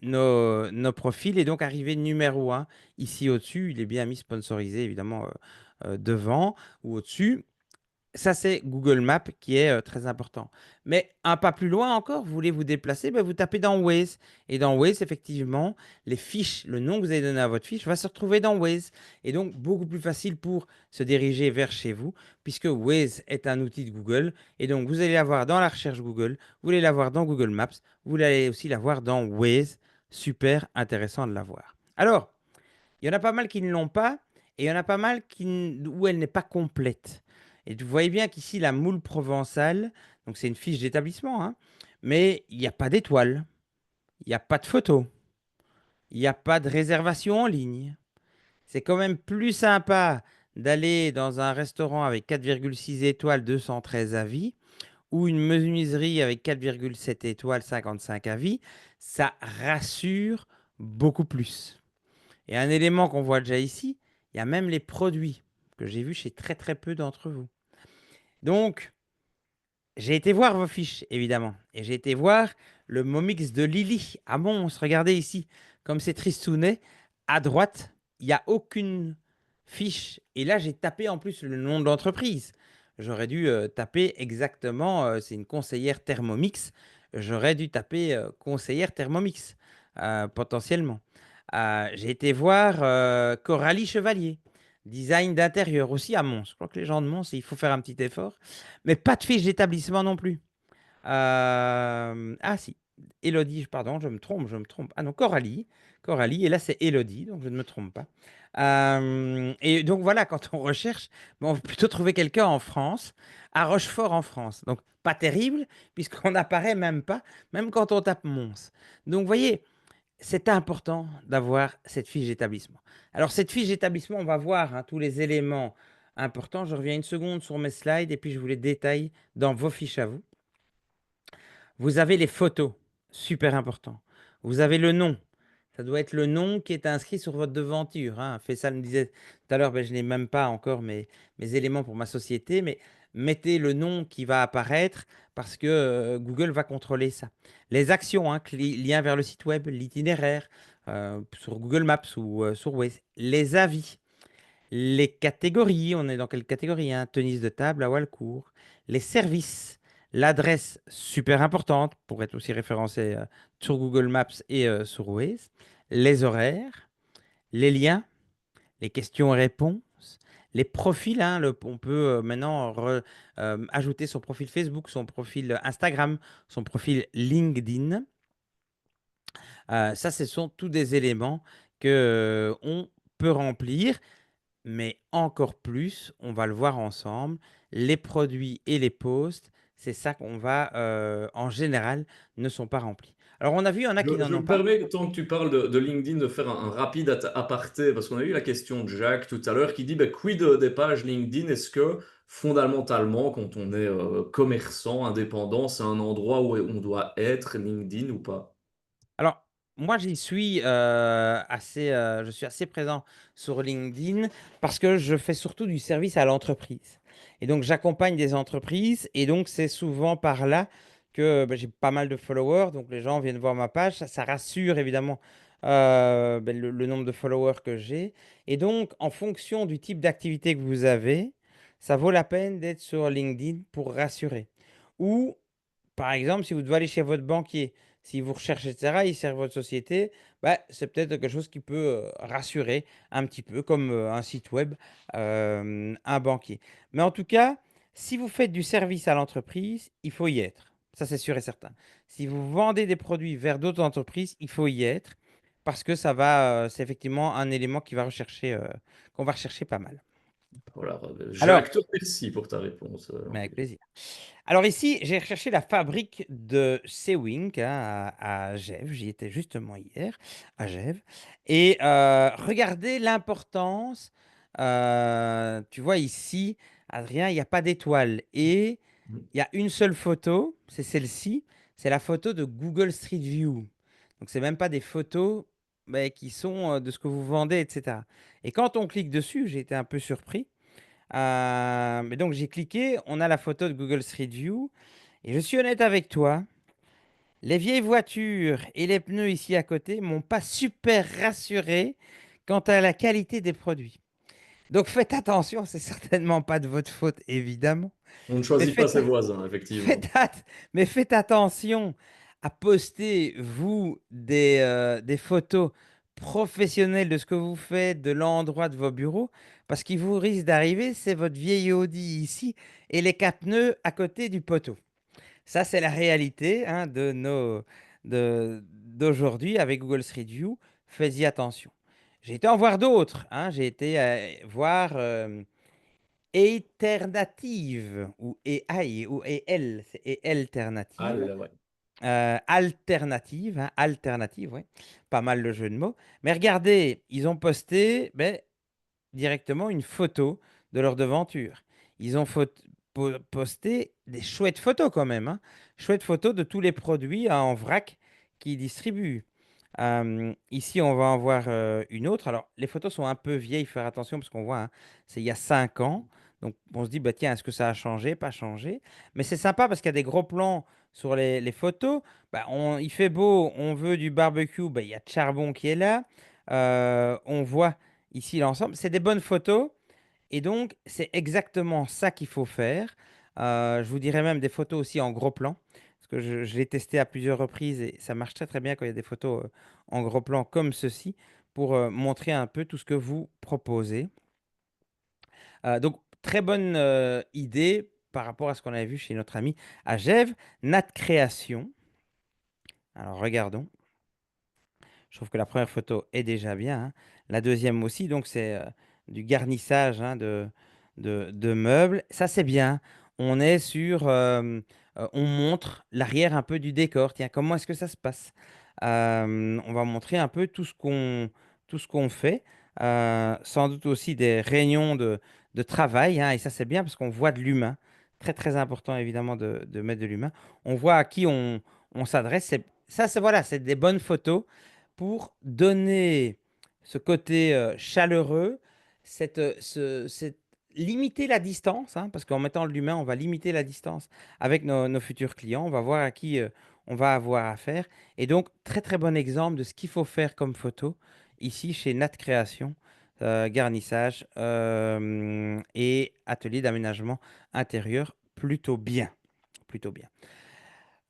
profils et donc arriver numéro un ici au-dessus. Il est bien mis sponsorisé évidemment devant ou au-dessus. ça, c'est Google Maps qui est très important. Mais un pas plus loin encore, vous voulez vous déplacer, ben, vous tapez dans Waze. Et dans Waze, effectivement, les fiches, le nom que vous avez donné à votre fiche va se retrouver dans Waze. Et donc, beaucoup plus facile pour se diriger vers chez vous, puisque Waze est un outil de Google. Et donc, vous allez l'avoir dans la recherche Google, vous allez l'avoir dans Google Maps, vous allez aussi l'avoir dans Waze. Super intéressant de l'avoir. Alors, il y en a pas mal qui ne l'ont pas et il y en a pas mal où elle n'est pas complète. Et vous voyez bien qu'ici, la moule provençale, donc c'est une fiche d'établissement, hein, mais il n'y a pas d'étoile, il n'y a pas de photo, il n'y a pas de réservation en ligne. C'est quand même plus sympa d'aller dans un restaurant avec 4,6 étoiles, 213 avis, ou une menuiserie avec 4,7 étoiles, 55 avis. Ça rassure beaucoup plus. Et un élément qu'on voit déjà ici, il y a même les produits que j'ai vus chez très très peu d'entre vous. Donc, j'ai été voir vos fiches, évidemment. Et j'ai été voir le Momix de Lily à Mons. Regardez ici, comme c'est tristounet. À droite, il n'y a aucune fiche. Et là, j'ai tapé en plus le nom de l'entreprise. J'aurais dû taper exactement, c'est une conseillère Thermomix. J'aurais dû taper conseillère Thermomix, potentiellement. J'ai été voir Coralie Chevalier, design d'intérieur aussi à Mons. Je crois que les gens de Mons, il faut faire un petit effort. Mais pas de fiche d'établissement non plus. Ah si, Élodie, pardon, je me trompe, je me trompe. Ah non, Coralie. Coralie, et là c'est Élodie, donc je ne me trompe pas. Et donc voilà, quand on recherche, bon, on va plutôt trouver quelqu'un en France, à Rochefort en France. Donc pas terrible, puisqu'on n'apparaît même pas, même quand on tape Mons. Donc vous voyez, c'est important d'avoir cette fiche d'établissement. Alors, cette fiche d'établissement, on va voir hein, tous les éléments importants. Je reviens une seconde sur mes slides et puis je vous les détaille dans vos fiches à vous. Vous avez les photos, super important. Vous avez le nom. Ça doit être le nom qui est inscrit sur votre devanture. Hein. Faisal me disait tout à l'heure, ben, je n'ai même pas encore mes éléments pour ma société, mais mettez le nom qui va apparaître parce que Google va contrôler ça. Les actions, hein, lien vers le site web, l'itinéraire, sur Google Maps ou sur Waze. Les avis, les catégories, on est dans quelle catégorie hein? Tennis de table à Walcourt. Les services, l'adresse super importante pour être aussi référencé sur Google Maps et sur Waze. Les horaires, les liens, les questions et réponses, les profils. Hein, on peut maintenant ajouter son profil Facebook, son profil Instagram, son profil LinkedIn. Ça, ce sont tous des éléments que on peut remplir. Mais encore plus, on va le voir ensemble, les produits et les posts, c'est ça qu'on va, en général, ne sont pas remplis. Alors on a vu, il y en a qui n'en Je ont me pas. permets, tant que tu parles de LinkedIn, de faire un rapide aparté, parce qu'on a eu la question de Jacques tout à l'heure qui dit bah, quid des pages LinkedIn? Est-ce que fondamentalement, quand on est commerçant, indépendant, c'est un endroit où on doit être LinkedIn ou pas? Alors, moi, je suis assez présent sur LinkedIn parce que je fais surtout du service à l'entreprise. Et donc, j'accompagne des entreprises et donc, c'est souvent par là que ben, j'ai pas mal de followers. Donc, les gens viennent voir ma page. Ça rassure évidemment ben, le nombre de followers que j'ai. Et donc, en fonction du type d'activité que vous avez, ça vaut la peine d'être sur LinkedIn pour rassurer. Ou par exemple, si vous devez aller chez votre banquier, si vous recherchez, etc., il sert votre société, bah, c'est peut-être quelque chose qui peut rassurer un petit peu, comme un site web, un banquier. Mais en tout cas, si vous faites du service à l'entreprise, il faut y être. Ça, c'est sûr et certain. Si vous vendez des produits vers d'autres entreprises, il faut y être parce que c'est effectivement un élément qu'on va rechercher pas mal. Voilà, Alors, Jacques, te remercie pour ta réponse. mais avec plaisir. Alors ici, j'ai recherché la fabrique de Sewing hein, à Gèves. J'y étais justement hier, à Gèves. Et regardez l'importance. Tu vois ici, Adrien, il n'y a pas d'étoile. Et il y a une seule photo, c'est celle-ci. C'est la photo de Google Street View. Donc, c'est même pas des photos mais qui sont de ce que vous vendez, etc. Et quand on clique dessus, j'ai été un peu surpris. Mais donc j'ai cliqué, on a la photo de Google Street View. Et je suis honnête avec toi, les vieilles voitures et les pneus ici à côté m'ont pas super rassuré quant à la qualité des produits. Donc faites attention, c'est certainement pas de votre faute, évidemment. On ne Mais choisit pas faites, ses voisins, effectivement. faites, mais faites attention à poster, vous, des photos professionnelles de ce que vous faites, de l'endroit de vos bureaux, parce qu'il vous risque d'arriver, c'est votre vieil Audi ici et les quatre pneus à côté du poteau. Ça, c'est la réalité hein, d'aujourd'hui avec Google Street View. Faites-y attention. J'ai été en voir d'autres. Hein. J'ai été voir Alternative ou AI ou EL, c'est Ah Alternative. là, ouais. Alternative, hein, alternative, ouais. Pas mal le jeu de mots. Mais regardez, ils ont posté directement une photo de leur devanture. Ils ont posté des chouettes photos quand même, hein. Chouettes photos de tous les produits en vrac qu'ils distribuent. Ici, on va en voir une autre. Alors, les photos sont un peu vieilles, il faut faire attention parce qu'on voit, hein, c'est il y a 5 ans. Donc, on se dit, bah, tiens, est-ce que ça a changé, pas changé? Mais c'est sympa parce qu'il y a des gros plans sur les photos. Bah, il fait beau, on veut du barbecue, bah, il y a de charbon qui est là. On voit ici l'ensemble. C'est des bonnes photos. Et donc, c'est exactement ça qu'il faut faire. Je vous dirais même des photos aussi en gros plan. Parce que je l'ai testé à plusieurs reprises et ça marche très très bien quand il y a des photos en gros plan comme ceci pour montrer un peu tout ce que vous proposez. Donc, très bonne idée par rapport à ce qu'on avait vu chez notre ami Agev. Nat Création. Alors, regardons. Je trouve que la première photo est déjà bien, hein. La deuxième aussi, donc c'est du garnissage hein, de meubles. Ça, c'est bien. On est sur, on montre l'arrière un peu du décor. Tiens, comment est-ce que ça se passe? On va montrer un peu tout ce qu'on fait. Sans doute aussi des réunions de travail, hein, et ça, c'est bien parce qu'on voit de l'humain. Très, très important, évidemment, de mettre de l'humain. On voit à qui on s'adresse. Ça, c'est voilà, c'est des bonnes photos pour donner ce côté chaleureux, limiter la distance, hein, parce qu'en mettant de l'humain, on va limiter la distance avec nos futurs clients, on va voir à qui on va avoir affaire. Et donc, très très bon exemple de ce qu'il faut faire comme photo ici chez Nat Création, garnissage et atelier d'aménagement intérieur, plutôt bien. Plutôt bien.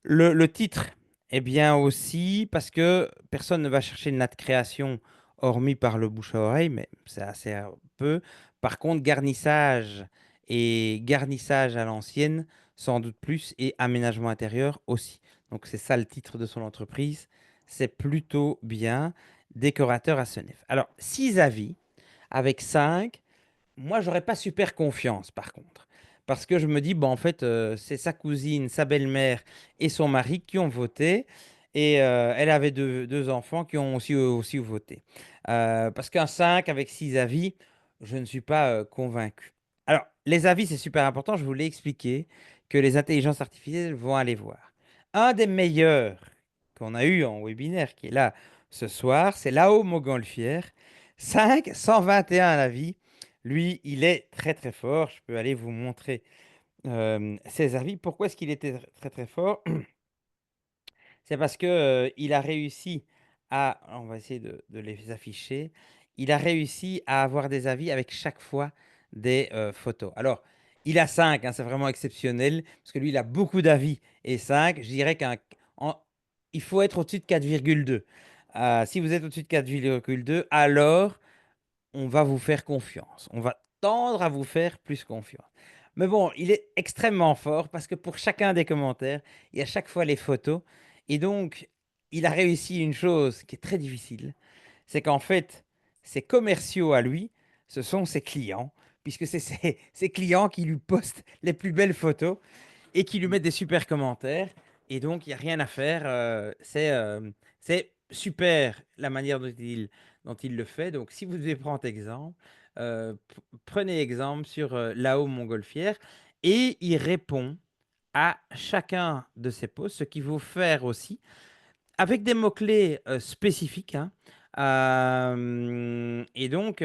Le titre est bien aussi parce que personne ne va chercher une natte création hormis par le bouche à oreille, mais c'est assez peu. Par contre, garnissage et garnissage à l'ancienne, sans doute plus, et aménagement intérieur aussi. Donc c'est ça le titre de son entreprise. C'est plutôt bien. Décorateur à Senef. Alors, 6 avis avec 5. Moi, j'aurais pas super confiance, par contre. Parce que je me dis, bon, en fait, c'est sa cousine, sa belle-mère et son mari qui ont voté. Et elle avait deux enfants qui ont aussi, aussi voté. Parce qu'un 5 avec 6 avis, je ne suis pas convaincu. Alors, les avis, c'est super important. Je vous l'ai expliqué que les intelligences artificielles vont aller voir. Un des meilleurs qu'on a eu en webinaire, qui est là ce soir, c'est Lao Montgolfière. 121 avis. Lui, il est très très fort. Je peux aller vous montrer ses avis. Pourquoi est-ce qu'il était très très fort? C'est parce que il a réussi on va essayer de les afficher. Il a réussi à avoir des avis avec chaque fois des photos. Alors, il a 5, hein, c'est vraiment exceptionnel, parce que lui, il a beaucoup d'avis. Et 5, je dirais il faut être au-dessus de 4,2. Si vous êtes au-dessus de 4,2, alors on va vous faire confiance. On va tendre à vous faire plus confiance. Mais bon, il est extrêmement fort parce que pour chacun des commentaires, il y a chaque fois les photos. Et donc, il a réussi une chose qui est très difficile, c'est qu'en fait, ses commerciaux à lui, ce sont ses clients, puisque c'est ses clients qui lui postent les plus belles photos et qui lui mettent des super commentaires. Et donc, il n'y a rien à faire. C'est super la manière dont il le fait. Donc, si vous devez prendre exemple, prenez exemple sur Lao Montgolfière et il répond à chacun de ses posts, ce qu'il faut faire aussi, avec des mots-clés spécifiques, hein. Et donc,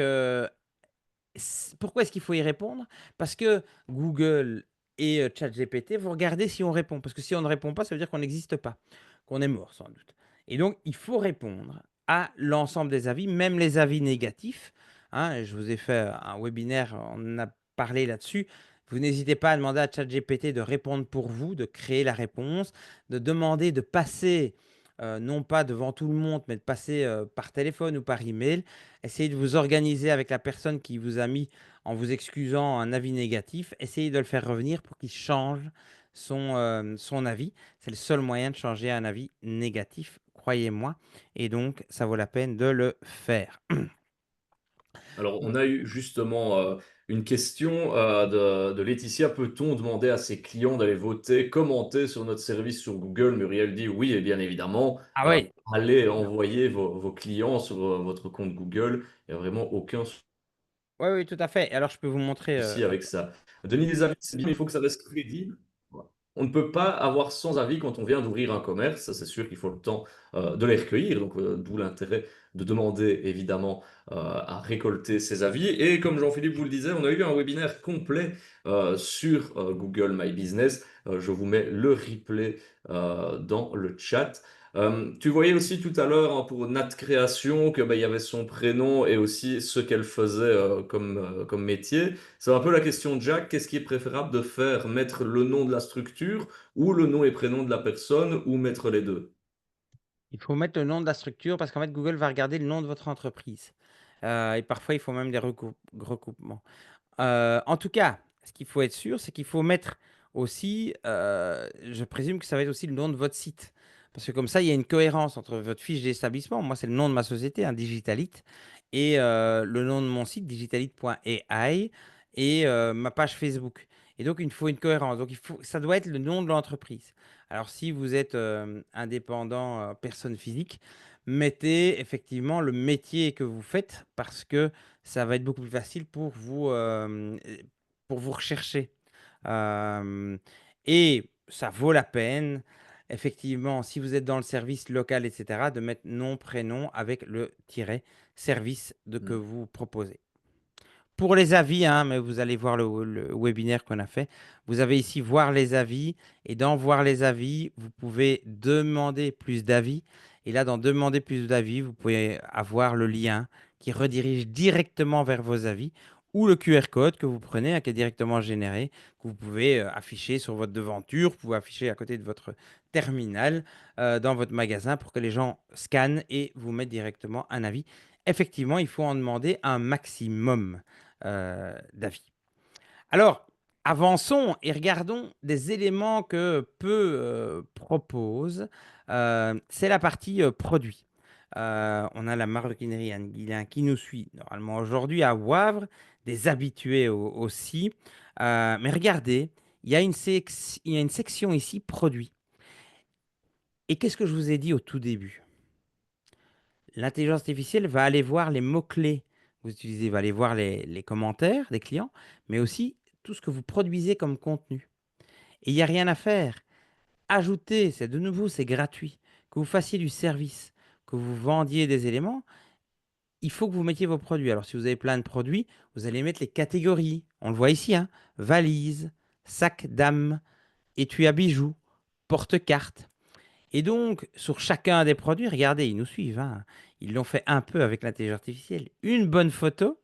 pourquoi est-ce qu'il faut y répondre? Parce que Google et ChatGPT vont regarder si on répond. Parce que si on ne répond pas, ça veut dire qu'on n'existe pas, qu'on est mort sans doute. Et donc, il faut répondre à l'ensemble des avis, même les avis négatifs. hein, et je vous ai fait un webinaire, on en a parlé là-dessus. Vous n'hésitez pas à demander à ChatGPT de répondre pour vous, de créer la réponse, de demander de passer, non pas devant tout le monde, mais de passer par téléphone ou par email. Essayez de vous organiser avec la personne qui vous a mis en vous excusant un avis négatif. Essayez de le faire revenir pour qu'il change son avis. C'est le seul moyen de changer un avis négatif, croyez-moi. Et donc, ça vaut la peine de le faire. Alors, on a eu justement une question de Laetitia. Peut-on demander à ses clients d'aller voter, commenter sur notre service sur Google? Muriel dit oui, et bien évidemment, Ah oui, allez évidemment. envoyer vos clients sur votre compte Google. Il n'y a vraiment aucun Oui, oui, tout à fait. Alors, je peux vous montrer. souci avec ça. Denis des avis, c'est bien, mais il faut que ça reste crédible. Voilà. On ne peut pas avoir sans avis quand on vient d'ouvrir un commerce. Ça, c'est sûr qu'il faut le temps de les recueillir. Donc, d'où l'intérêt de demander évidemment à récolter ces avis. Et comme Jean-Philippe vous le disait, on a eu un webinaire complet sur Google My Business. Je vous mets le replay dans le chat. Tu voyais aussi tout à l'heure hein, pour Nat Création que il y avait son prénom et aussi ce qu'elle faisait comme métier. C'est un peu la question de Jack. Qu'est-ce qui est préférable de faire? Mettre le nom de la structure ou le nom et prénom de la personne ou mettre les deux? Il faut mettre le nom de la structure parce qu'en fait, Google va regarder le nom de votre entreprise. Et parfois, il faut même des recoupements. En tout cas, ce qu'il faut être sûr, c'est qu'il faut mettre aussi, je présume que ça va être aussi le nom de votre site. Parce que comme ça, il y a une cohérence entre votre fiche d'établissement, moi c'est le nom de ma société, un Digitalite, et le nom de mon site, digitalite.ai, et ma page Facebook. Et donc, il faut une cohérence. Donc, ça doit être le nom de l'entreprise. Alors, si vous êtes indépendant, personne physique, mettez effectivement le métier que vous faites parce que ça va être beaucoup plus facile pour vous rechercher. Hem Et ça vaut la peine, effectivement, si vous êtes dans le service local et cetera, de mettre nom, prénom avec le tiret service que Hmm. vous proposez. Pour les avis, hein, mais vous allez voir le webinaire qu'on a fait. Vous avez ici voir les avis et dans voir les avis, vous pouvez demander plus d'avis. Et là, dans demander plus d'avis, vous pouvez avoir le lien qui redirige directement vers vos avis ou le QR code que vous prenez, hein, qui est directement généré, que vous pouvez afficher sur votre devanture, vous pouvez afficher à côté de votre terminal dans votre magasin pour que les gens scannent et vous mettent directement un avis. Effectivement, il faut en demander un maximum d'avis. Alors, avançons et regardons des éléments que peu propose. C'est la partie produit. On a la maroquinerie Anne Guillain qui nous suit normalement aujourd'hui à Wavre, des habitués aussi. Mais regardez, il y a une section ici produit. Et qu'est-ce que je vous ai dit au tout début? L'intelligence artificielle va aller voir les mots-clés que vous utilisez, va aller voir les commentaires des clients, mais aussi tout ce que vous produisez comme contenu. Et il n'y a rien à faire. Ajoutez, c'est de nouveau, c'est gratuit. Que vous fassiez du service, que vous vendiez des éléments, il faut que vous mettiez vos produits. Alors, si vous avez plein de produits, vous allez mettre les catégories. On le voit ici, hein, valise, sac d'âme, étui à bijoux, porte-carte. Et donc, sur chacun des produits, regardez, ils nous suivent, hein. Ils l'ont fait un peu avec l'intelligence artificielle. Une bonne photo,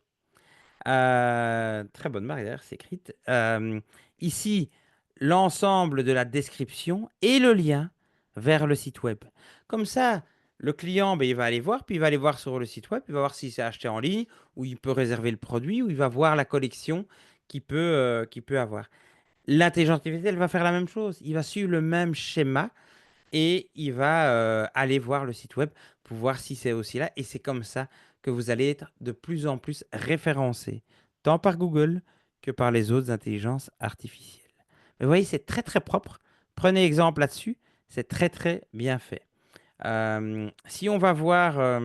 très bonne marque d'ailleurs, c'est écrite. Ici, l'ensemble de la description et le lien vers le site web. Comme ça, le client, ben, il va aller voir, puis il va aller voir sur le site web, il va voir s'il s'est acheté en ligne, ou il peut réserver le produit, ou il va voir la collection qu'il peut avoir. L'intelligence artificielle va faire la même chose. Il va suivre le même schéma et il va aller voir le site web pour voir si c'est aussi là. Et c'est comme ça que vous allez être de plus en plus référencé, tant par Google que par les autres intelligences artificielles. Mais vous voyez, c'est très très propre. Prenez exemple là-dessus, c'est très très bien fait. Si on va voir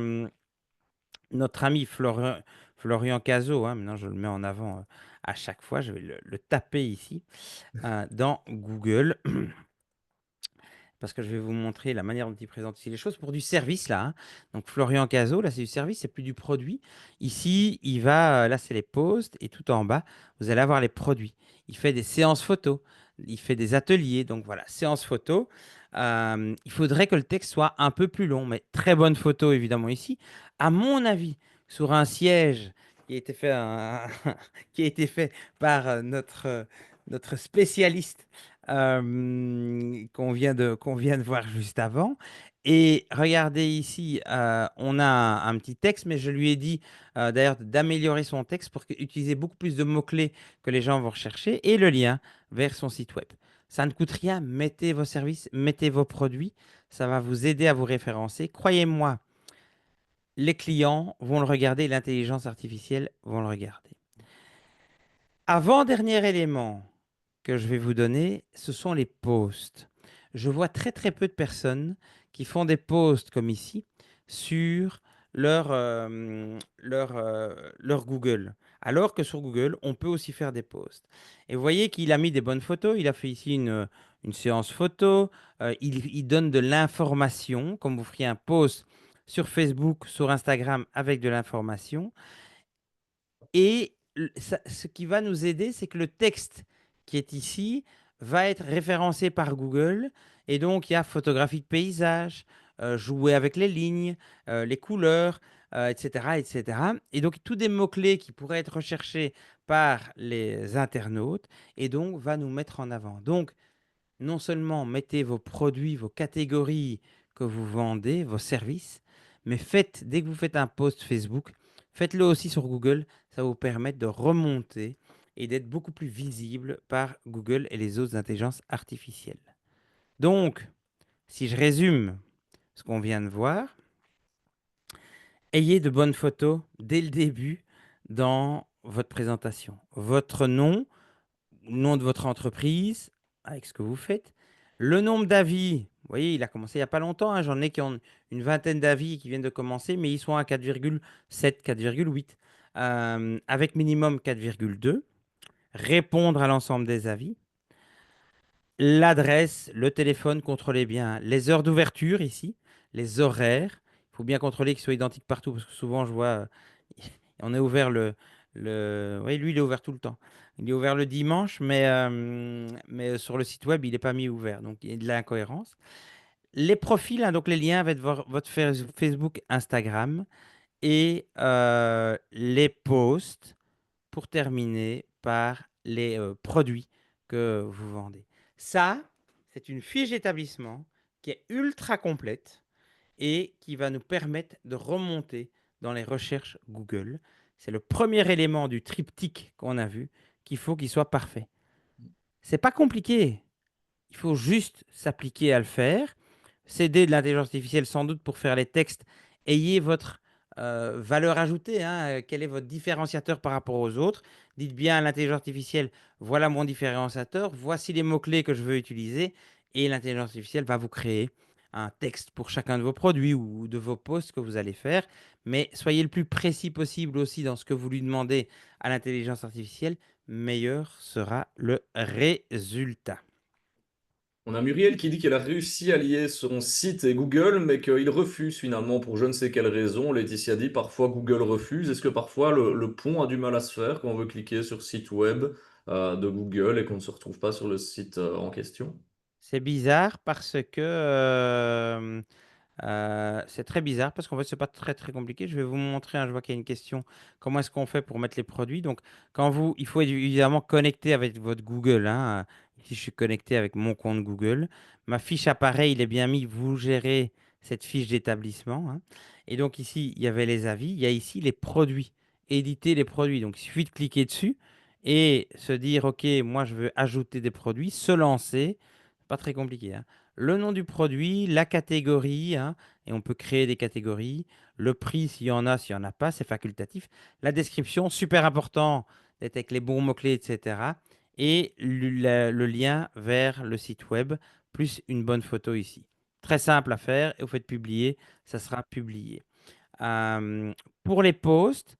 notre ami Florian Cazot, hein, maintenant je le mets en avant à chaque fois, je vais le taper ici dans Google. Parce que je vais vous montrer la manière dont il présente ici les choses pour du service là, hein. Donc Florian Cazot, là c'est du service, c'est plus du produit. Ici, il va, là c'est les posts et tout en bas, vous allez avoir les produits. Il fait des séances photos, il fait des ateliers, donc voilà, séances photos. Il faudrait que le texte soit un peu plus long, mais très bonne photo évidemment ici. À mon avis, sur un siège qui a été fait, qui a été fait par notre spécialiste qu'on vient de voir juste avant. Et regardez ici, on a un petit texte, mais je lui ai dit d'ailleurs d'améliorer son texte pour utiliser beaucoup plus de mots-clés que les gens vont rechercher et le lien vers son site web. Ça ne coûte rien, mettez vos services, mettez vos produits, ça va vous aider à vous référencer. Croyez-moi, les clients vont le regarder, l'intelligence artificielle vont le regarder. Avant-dernier élément que je vais vous donner, ce sont les posts. Je vois très très peu de personnes qui font des posts comme ici sur leur Google. Alors que sur Google, on peut aussi faire des posts. Et vous voyez qu'il a mis des bonnes photos. Il a fait ici une séance photo. Il donne de l'information, comme vous feriez un post sur Facebook, sur Instagram avec de l'information. Et ce qui va nous aider, c'est que le texte qui est ici va être référencé par Google. Et donc, il y a photographie de paysage, jouer avec les lignes, les couleurs, etc., etc. Et donc, tous des mots-clés qui pourraient être recherchés par les internautes et donc va nous mettre en avant. Donc, non seulement mettez vos produits, vos catégories que vous vendez, vos services, mais faites, dès que vous faites un post Facebook, faites-le aussi sur Google. Ça va vous permettre de remonter et d'être beaucoup plus visible par Google et les autres intelligences artificielles. Donc, si je résume ce qu'on vient de voir, ayez de bonnes photos dès le début dans votre présentation. Votre nom de votre entreprise, avec ce que vous faites. Le nombre d'avis, vous voyez, il a commencé il n'y a pas longtemps, hein, j'en ai qui ont une vingtaine d'avis qui viennent de commencer, mais ils sont à 4,7, 4,8, avec minimum 4,2. Répondre à l'ensemble des avis. L'adresse, le téléphone, contrôlez bien. Les heures d'ouverture ici, les horaires. Il faut bien contrôler qu'ils soient identiques partout, parce que souvent, je vois, on est ouvert Oui, lui, il est ouvert tout le temps. Il est ouvert le dimanche, mais sur le site web, il n'est pas mis ouvert. Donc, il y a de l'incohérence. Les profils, hein, donc les liens avec votre Facebook, Instagram et les posts pour terminer par les produits que vous vendez. Ça, c'est une fiche d'établissement qui est ultra complète et qui va nous permettre de remonter dans les recherches Google. C'est le premier élément du triptyque qu'on a vu qu'il faut qu'il soit parfait. C'est pas compliqué. Il faut juste s'appliquer à le faire. Céder de l'intelligence artificielle sans doute pour faire les textes. Ayez votre valeur ajoutée, hein. Quel est votre différenciateur par rapport aux autres? Dites bien à l'intelligence artificielle, voilà mon différenciateur, voici les mots-clés que je veux utiliser. Et l'intelligence artificielle va vous créer un texte pour chacun de vos produits ou de vos posts que vous allez faire. Mais soyez le plus précis possible aussi dans ce que vous lui demandez à l'intelligence artificielle, meilleur sera le résultat. On a Muriel qui dit qu'elle a réussi à lier son site et Google, mais qu'il refuse finalement pour je ne sais quelle raison. Laetitia dit parfois Google refuse. Est-ce que parfois le pont a du mal à se faire quand on veut cliquer sur site web de Google et qu'on ne se retrouve pas sur le site en question? C'est bizarre parce que c'est très bizarre parce qu'en fait, c'est pas très très compliqué. Je vais vous montrer, hein, je vois qu'il y a une question. Comment est-ce qu'on fait pour mettre les produits? Donc, il faut évidemment connecter avec votre Google, hein. Ici, je suis connecté avec mon compte Google. Ma fiche appareil, il est bien mis. Vous gérez cette fiche d'établissement, hein. Et donc ici, il y avait les avis. Il y a ici les produits. Éditer les produits. Donc, il suffit de cliquer dessus et se dire, OK, moi, je veux ajouter des produits, se lancer. Pas très compliqué, hein. Le nom du produit, la catégorie, hein, et on peut créer des catégories. Le prix, s'il y en a pas, c'est facultatif. La description, super important d'être avec les bons mots-clés, etc. Et le lien vers le site web, plus une bonne photo ici. Très simple à faire, et vous faites publier, ça sera publié. Euh, pour les posts,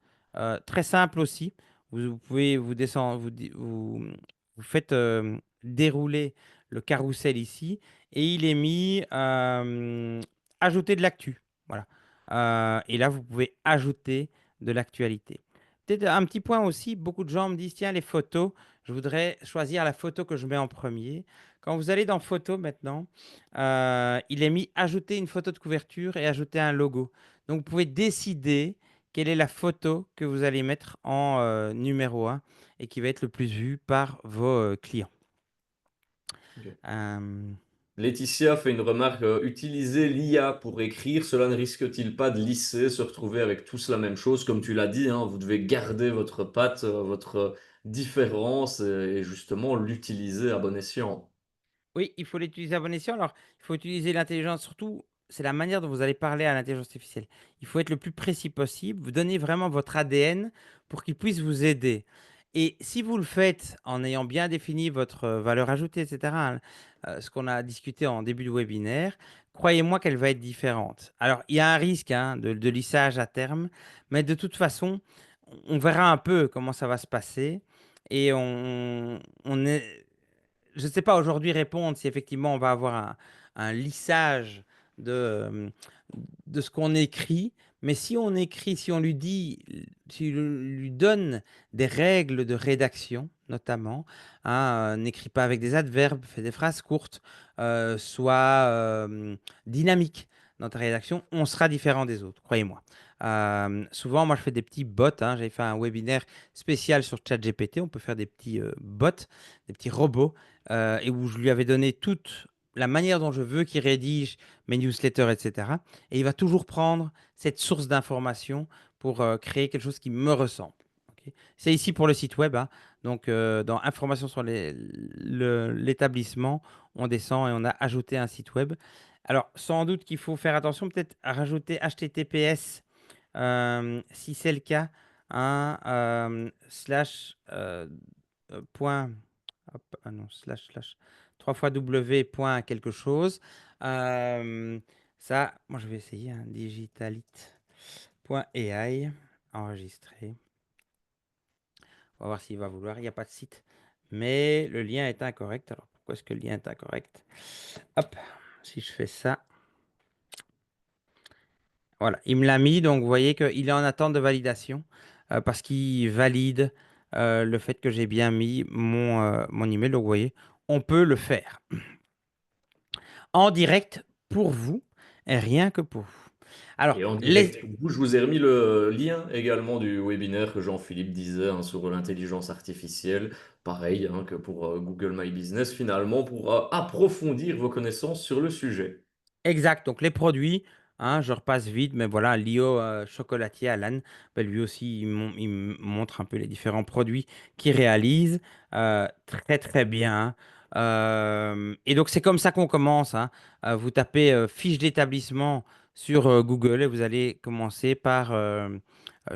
très simple aussi. Vous pouvez vous descendre, vous faites dérouler le carrousel ici et il est mis ajouter de l'actu. Voilà. Et là, vous pouvez ajouter de l'actualité. Peut-être un petit point aussi, beaucoup de gens me disent, tiens, les photos, je voudrais choisir la photo que je mets en premier. Quand vous allez dans photo maintenant, il est mis ajouter une photo de couverture et ajouter un logo. Donc, vous pouvez décider quelle est la photo que vous allez mettre en numéro un et qui va être le plus vue par vos clients. Ok. Euh, Laetitia fait une remarque, utiliser l'IA pour écrire, cela ne risque-t-il pas de lisser, se retrouver avec tous la même chose? Comme tu l'as dit, hein, vous devez garder votre patte, votre différence et justement l'utiliser à bon escient. Oui, il faut l'utiliser à bon escient. Alors, il faut utiliser l'intelligence, surtout, c'est la manière dont vous allez parler à l'intelligence artificielle. Il faut être le plus précis possible, vous donner vraiment votre ADN pour qu'il puisse vous aider. Et si vous le faites en ayant bien défini votre valeur ajoutée, etc., hein, ce qu'on a discuté en début de webinaire, croyez-moi qu'elle va être différente. Alors, il y a un risque hein, de lissage à terme, mais de toute façon, on verra un peu comment ça va se passer. Et on est, je ne sais pas aujourd'hui répondre si effectivement on va avoir un lissage de, euh, de ce qu'on écrit, mais si on écrit, si on lui dit, si on lui donne des règles de rédaction, notamment, hein, n'écris pas avec des adverbes, fais des phrases courtes, sois dynamique dans ta rédaction, on sera différent des autres, croyez-moi. Souvent, moi, je fais des petits bots. Hein, j'avais fait un webinaire spécial sur ChatGPT. On peut faire des petits bots, des petits robots et où je lui avais donné toute la manière dont je veux qu'il rédige mes newsletters, etc. Et il va toujours prendre cette source d'information pour créer quelque chose qui me ressemble. Ok. C'est ici pour le site web. Hein. Donc, dans Informations sur l'établissement, on descend et on a ajouté un site web. Alors, sans doute qu'il faut faire attention, peut-être à rajouter HTTPS, si c'est le cas, hein, slash point. Hop, ah non, slash, slash, 3 fois W point quelque chose. Euh, Ça, moi je vais essayer, hein, digitalite.ai, enregistrer. On va voir s'il va vouloir. Il n'y a pas de site, mais le lien est incorrect. Alors pourquoi est-ce que le lien est incorrect? Hop, si je fais ça, voilà, il me l'a mis. Donc vous voyez qu'il est en attente de validation parce qu'il valide le fait que j'ai bien mis mon email. Donc vous voyez, on peut le faire en direct pour vous et rien que pour vous. Alors, Et en direct pour vous, je vous ai remis le lien également du webinaire que Jean-Philippe disait hein, sur l'intelligence artificielle. Pareil hein, que pour Google My Business, finalement, pour approfondir vos connaissances sur le sujet. exact, donc les produits, hein, je repasse vite, mais voilà, Lio chocolatier Alan, ben, lui aussi, il me montre un peu les différents produits qu'il réalise. Très très bien. Et donc c'est comme ça qu'on commence. Hein. Vous tapez fiche d'établissement sur Google et vous allez commencer par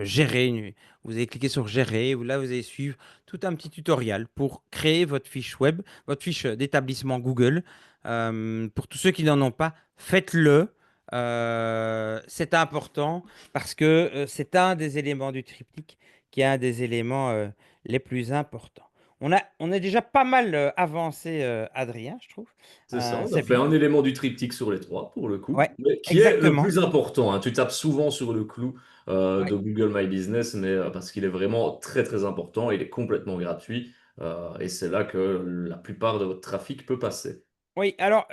gérer. Vous allez cliquer sur gérer. Là, vous allez suivre tout un petit tutoriel pour créer votre fiche web, votre fiche d'établissement Google. Pour tous ceux qui n'en ont pas, faites-le. C'est important parce que c'est un des éléments du triptyque qui est un des éléments les plus importants. On a déjà pas mal avancé, Adrien, je trouve. C'est ça, on a C'est fait bien. un élément du triptyque sur les trois, pour le coup, Ouais, mais qui est le exactement. plus important. Hein. Tu tapes souvent sur le clou Ouais. de Google My Business, mais parce qu'il est vraiment très très important, il est complètement gratuit, et c'est là que la plupart de votre trafic peut passer. Oui, alors,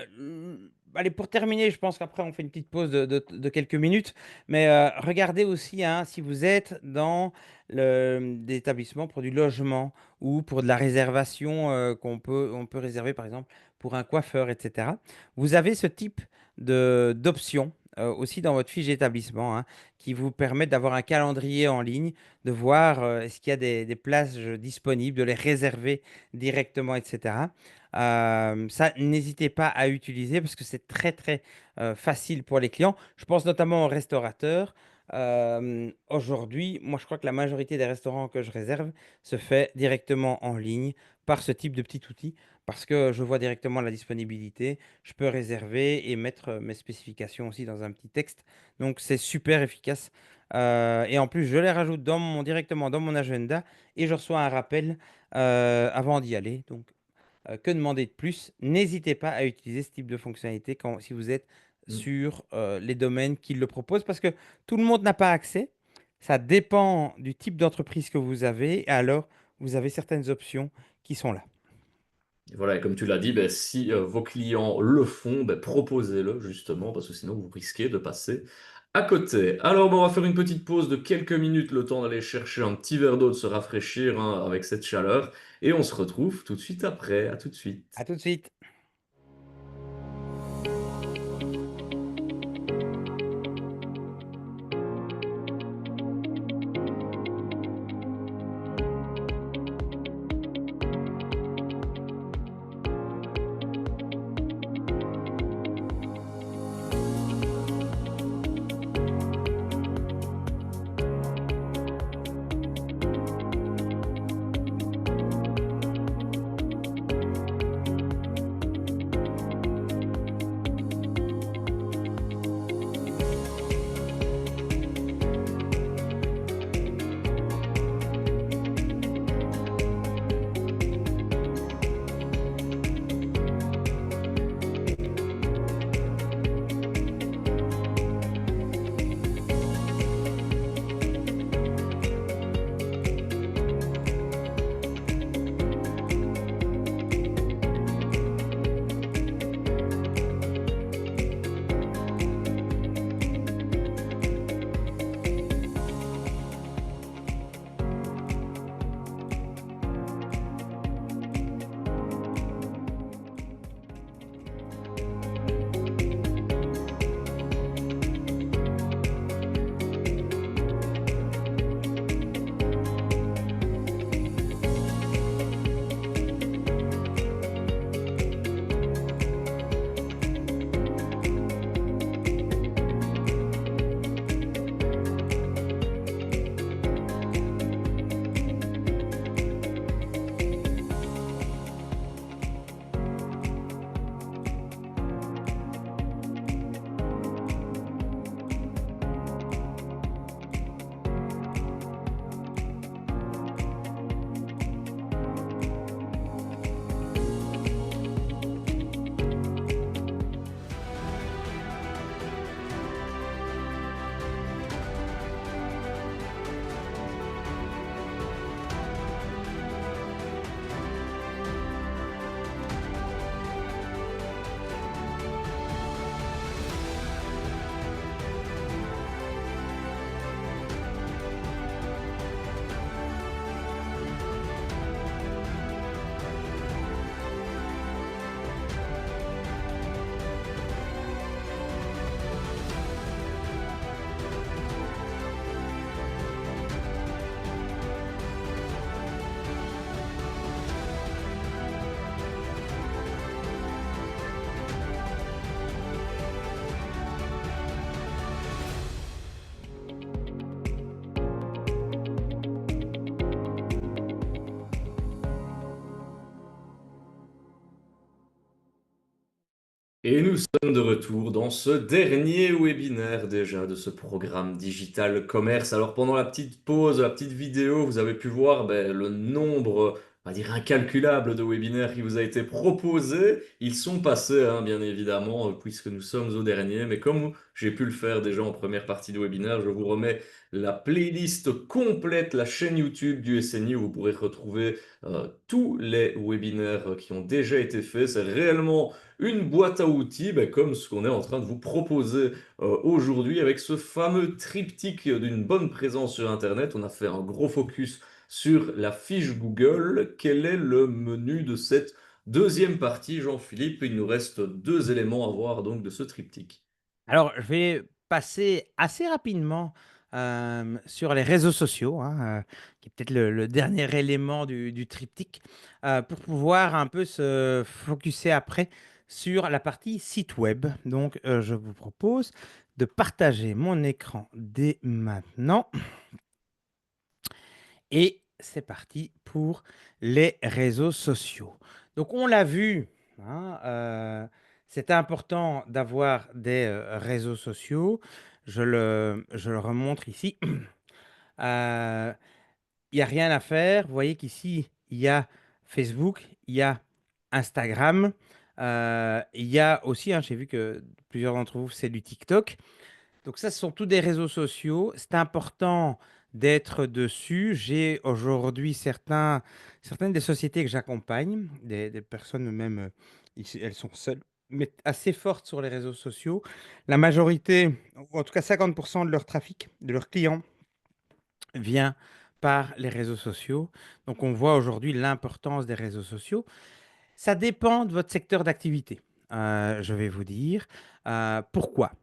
allez, pour terminer, je pense qu'après, on fait une petite pause de quelques minutes. Mais regardez aussi hein, si vous êtes dans des établissements pour du logement ou pour de la réservation on peut réserver, par exemple, pour un coiffeur, etc. Vous avez ce type d'options aussi dans votre fiche d'établissement hein, qui vous permettent d'avoir un calendrier en ligne, de voir est-ce qu'il y a des places disponibles, de les réserver directement, etc. Ça, n'hésitez pas à utiliser parce que c'est très très facile pour les clients. Je pense notamment aux restaurateurs. Aujourd'hui, moi je crois que la majorité des restaurants que je réserve se fait directement en ligne par ce type de petit outil parce que je vois directement la disponibilité. Je peux réserver et mettre mes spécifications aussi dans un petit texte. Donc c'est super efficace. Et en plus, je les rajoute directement dans mon agenda et je reçois un rappel avant d'y aller. Donc que demander de plus? N'hésitez pas à utiliser ce type de fonctionnalité si vous êtes Mm. sur les domaines qui le proposent, parce que tout le monde n'a pas accès. Ça dépend du type d'entreprise que vous avez, et alors vous avez certaines options qui sont là. Et voilà, et comme tu l'as dit, ben, si vos clients le font, ben, proposez-le justement, parce que sinon vous risquez de passer à côté. Alors, bon, on va faire une petite pause de quelques minutes, le temps d'aller chercher un petit verre d'eau, de se rafraîchir hein, avec cette chaleur. Et on se retrouve tout de suite après. À tout de suite. À tout de suite. Et nous sommes de retour dans ce dernier webinaire déjà de ce programme Digital Commerce. Alors pendant la petite pause, la petite vidéo, vous avez pu voir ben, le nombre, on va dire incalculable de webinaires qui vous a été proposé. Ils sont passés, hein, bien évidemment, puisque nous sommes au dernier. Mais comme j'ai pu le faire déjà en première partie de webinaire, je vous remets la playlist complète, la chaîne YouTube du SNI où vous pourrez retrouver tous les webinaires qui ont déjà été faits. C'est réellement une boîte à outils, ben, comme ce qu'on est en train de vous proposer aujourd'hui avec ce fameux triptyque d'une bonne présence sur Internet. On a fait un gros focus sur la fiche Google. Quel est le menu de cette deuxième partie, Jean-Philippe? Il nous reste deux éléments à voir donc de ce triptyque. Alors, je vais passer assez rapidement sur les réseaux sociaux, hein, qui est peut-être le dernier élément du triptyque, pour pouvoir un peu se focuser après sur la partie site web. Donc, je vous propose de partager mon écran dès maintenant. Et c'est parti pour les réseaux sociaux. Donc, on l'a vu, hein, c'est important d'avoir des réseaux sociaux. Je le remontre ici. Euh, Il n'y a rien à faire. Vous voyez qu'ici, il y a Facebook, il y a Instagram. Il y a aussi, hein, j'ai vu que plusieurs d'entre vous, c'est du TikTok. Donc ça, ce sont tous des réseaux sociaux. C'est important d'être dessus. J'ai aujourd'hui certaines des sociétés que j'accompagne, des personnes même, elles sont seules. mais assez forte sur les réseaux sociaux. La majorité, ou en tout cas 50% de leur trafic, de leurs clients, vient par les réseaux sociaux. Donc on voit aujourd'hui l'importance des réseaux sociaux. Ça dépend de votre secteur d'activité, je vais vous dire. Pourquoi?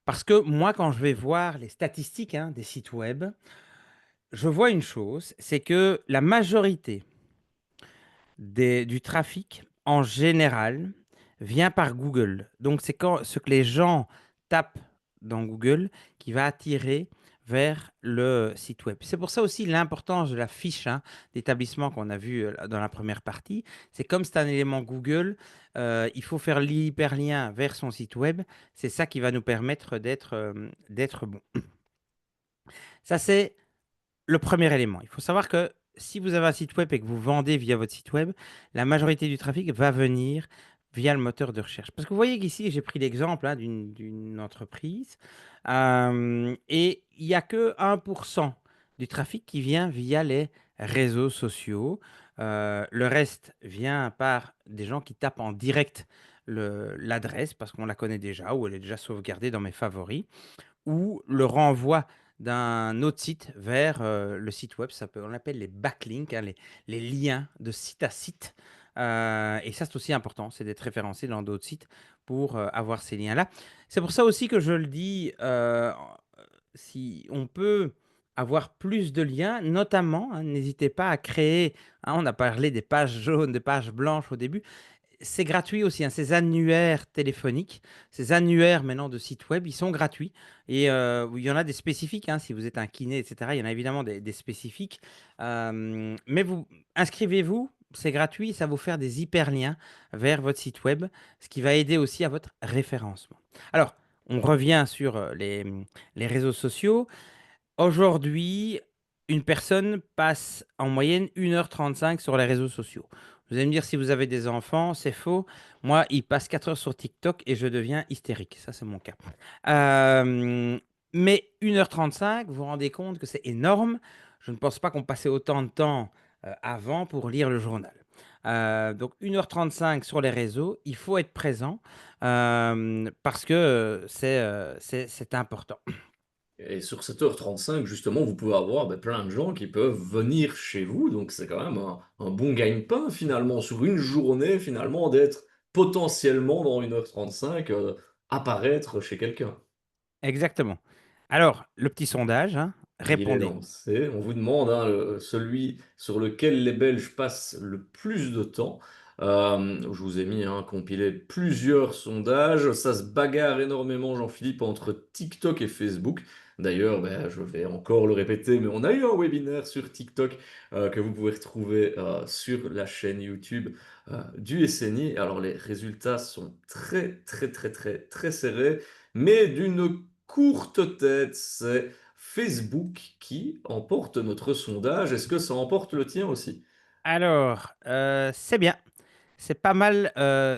Parce que moi, quand je vais voir les statistiques des sites web, je vois une chose, c'est que la majorité du trafic, en général, vient par Google. Donc, c'est quand ce que les gens tapent dans Google qui va attirer vers le site web. C'est pour ça aussi l'importance de la fiche d'établissement qu'on a vu dans la première partie. C'est comme c'est un élément Google, il faut faire l'hyperlien vers son site web. C'est ça qui va nous permettre d'être bon. Ça, c'est le premier élément. Il faut savoir que si vous avez un site web et que vous vendez via votre site web, la majorité du trafic va venir via le moteur de recherche. Parce que vous voyez qu'ici, j'ai pris l'exemple d'une entreprise et il n'y a que 1% du trafic qui vient via les réseaux sociaux. Le reste vient par des gens qui tapent en direct l'adresse parce qu'on la connaît déjà ou elle est déjà sauvegardée dans mes favoris ou le renvoi d'un autre site vers le site web. On appelle les backlinks, les liens de site à site. Et ça, c'est aussi important, c'est d'être référencé dans d'autres sites pour avoir ces liens-là. C'est pour ça aussi que je le dis, si on peut avoir plus de liens, notamment, n'hésitez pas à créer, on a parlé des pages jaunes, des pages blanches au début, c'est gratuit aussi, ces annuaires téléphoniques, ces annuaires maintenant de sites web, ils sont gratuits. Et il y en a des spécifiques, si vous êtes un kiné, etc. Il y en a évidemment des spécifiques. Mais vous inscrivez-vous, c'est gratuit, ça va vous faire des hyperliens vers votre site web, ce qui va aider aussi à votre référencement. Alors, on revient sur les réseaux sociaux. Aujourd'hui, une personne passe en moyenne 1h35 sur les réseaux sociaux. Vous allez me dire si vous avez des enfants, c'est faux. Moi, ils passent 4 heures sur TikTok et je deviens hystérique. Ça, c'est mon cas. Euh, mais 1h35, vous vous rendez compte que c'est énorme. Je ne pense pas qu'on passait autant de temps avant pour lire le journal. Donc 1h35 sur les réseaux, il faut être présent parce que c'est important. Et sur cette heure 35, justement, vous pouvez avoir plein de gens qui peuvent venir chez vous. Donc, c'est quand même un bon gagne-pain, finalement, sur une journée, finalement, d'être potentiellement dans 1h35, apparaître chez quelqu'un. Exactement. Alors, le petit sondage, Il est répondez. lancé. On vous demande celui sur lequel les Belges passent le plus de temps. Je vous ai mis compilé plusieurs sondages. Ça se bagarre énormément, Jean-Philippe, entre TikTok et Facebook. D'ailleurs, je vais encore le répéter, mais on a eu un webinaire sur TikTok que vous pouvez retrouver sur la chaîne YouTube du SNI. Alors, les résultats sont très, très, très, très, très serrés, mais d'une courte tête. C'est Facebook qui emporte notre sondage. Est-ce que ça emporte le tien aussi? Alors, c'est bien. C'est pas mal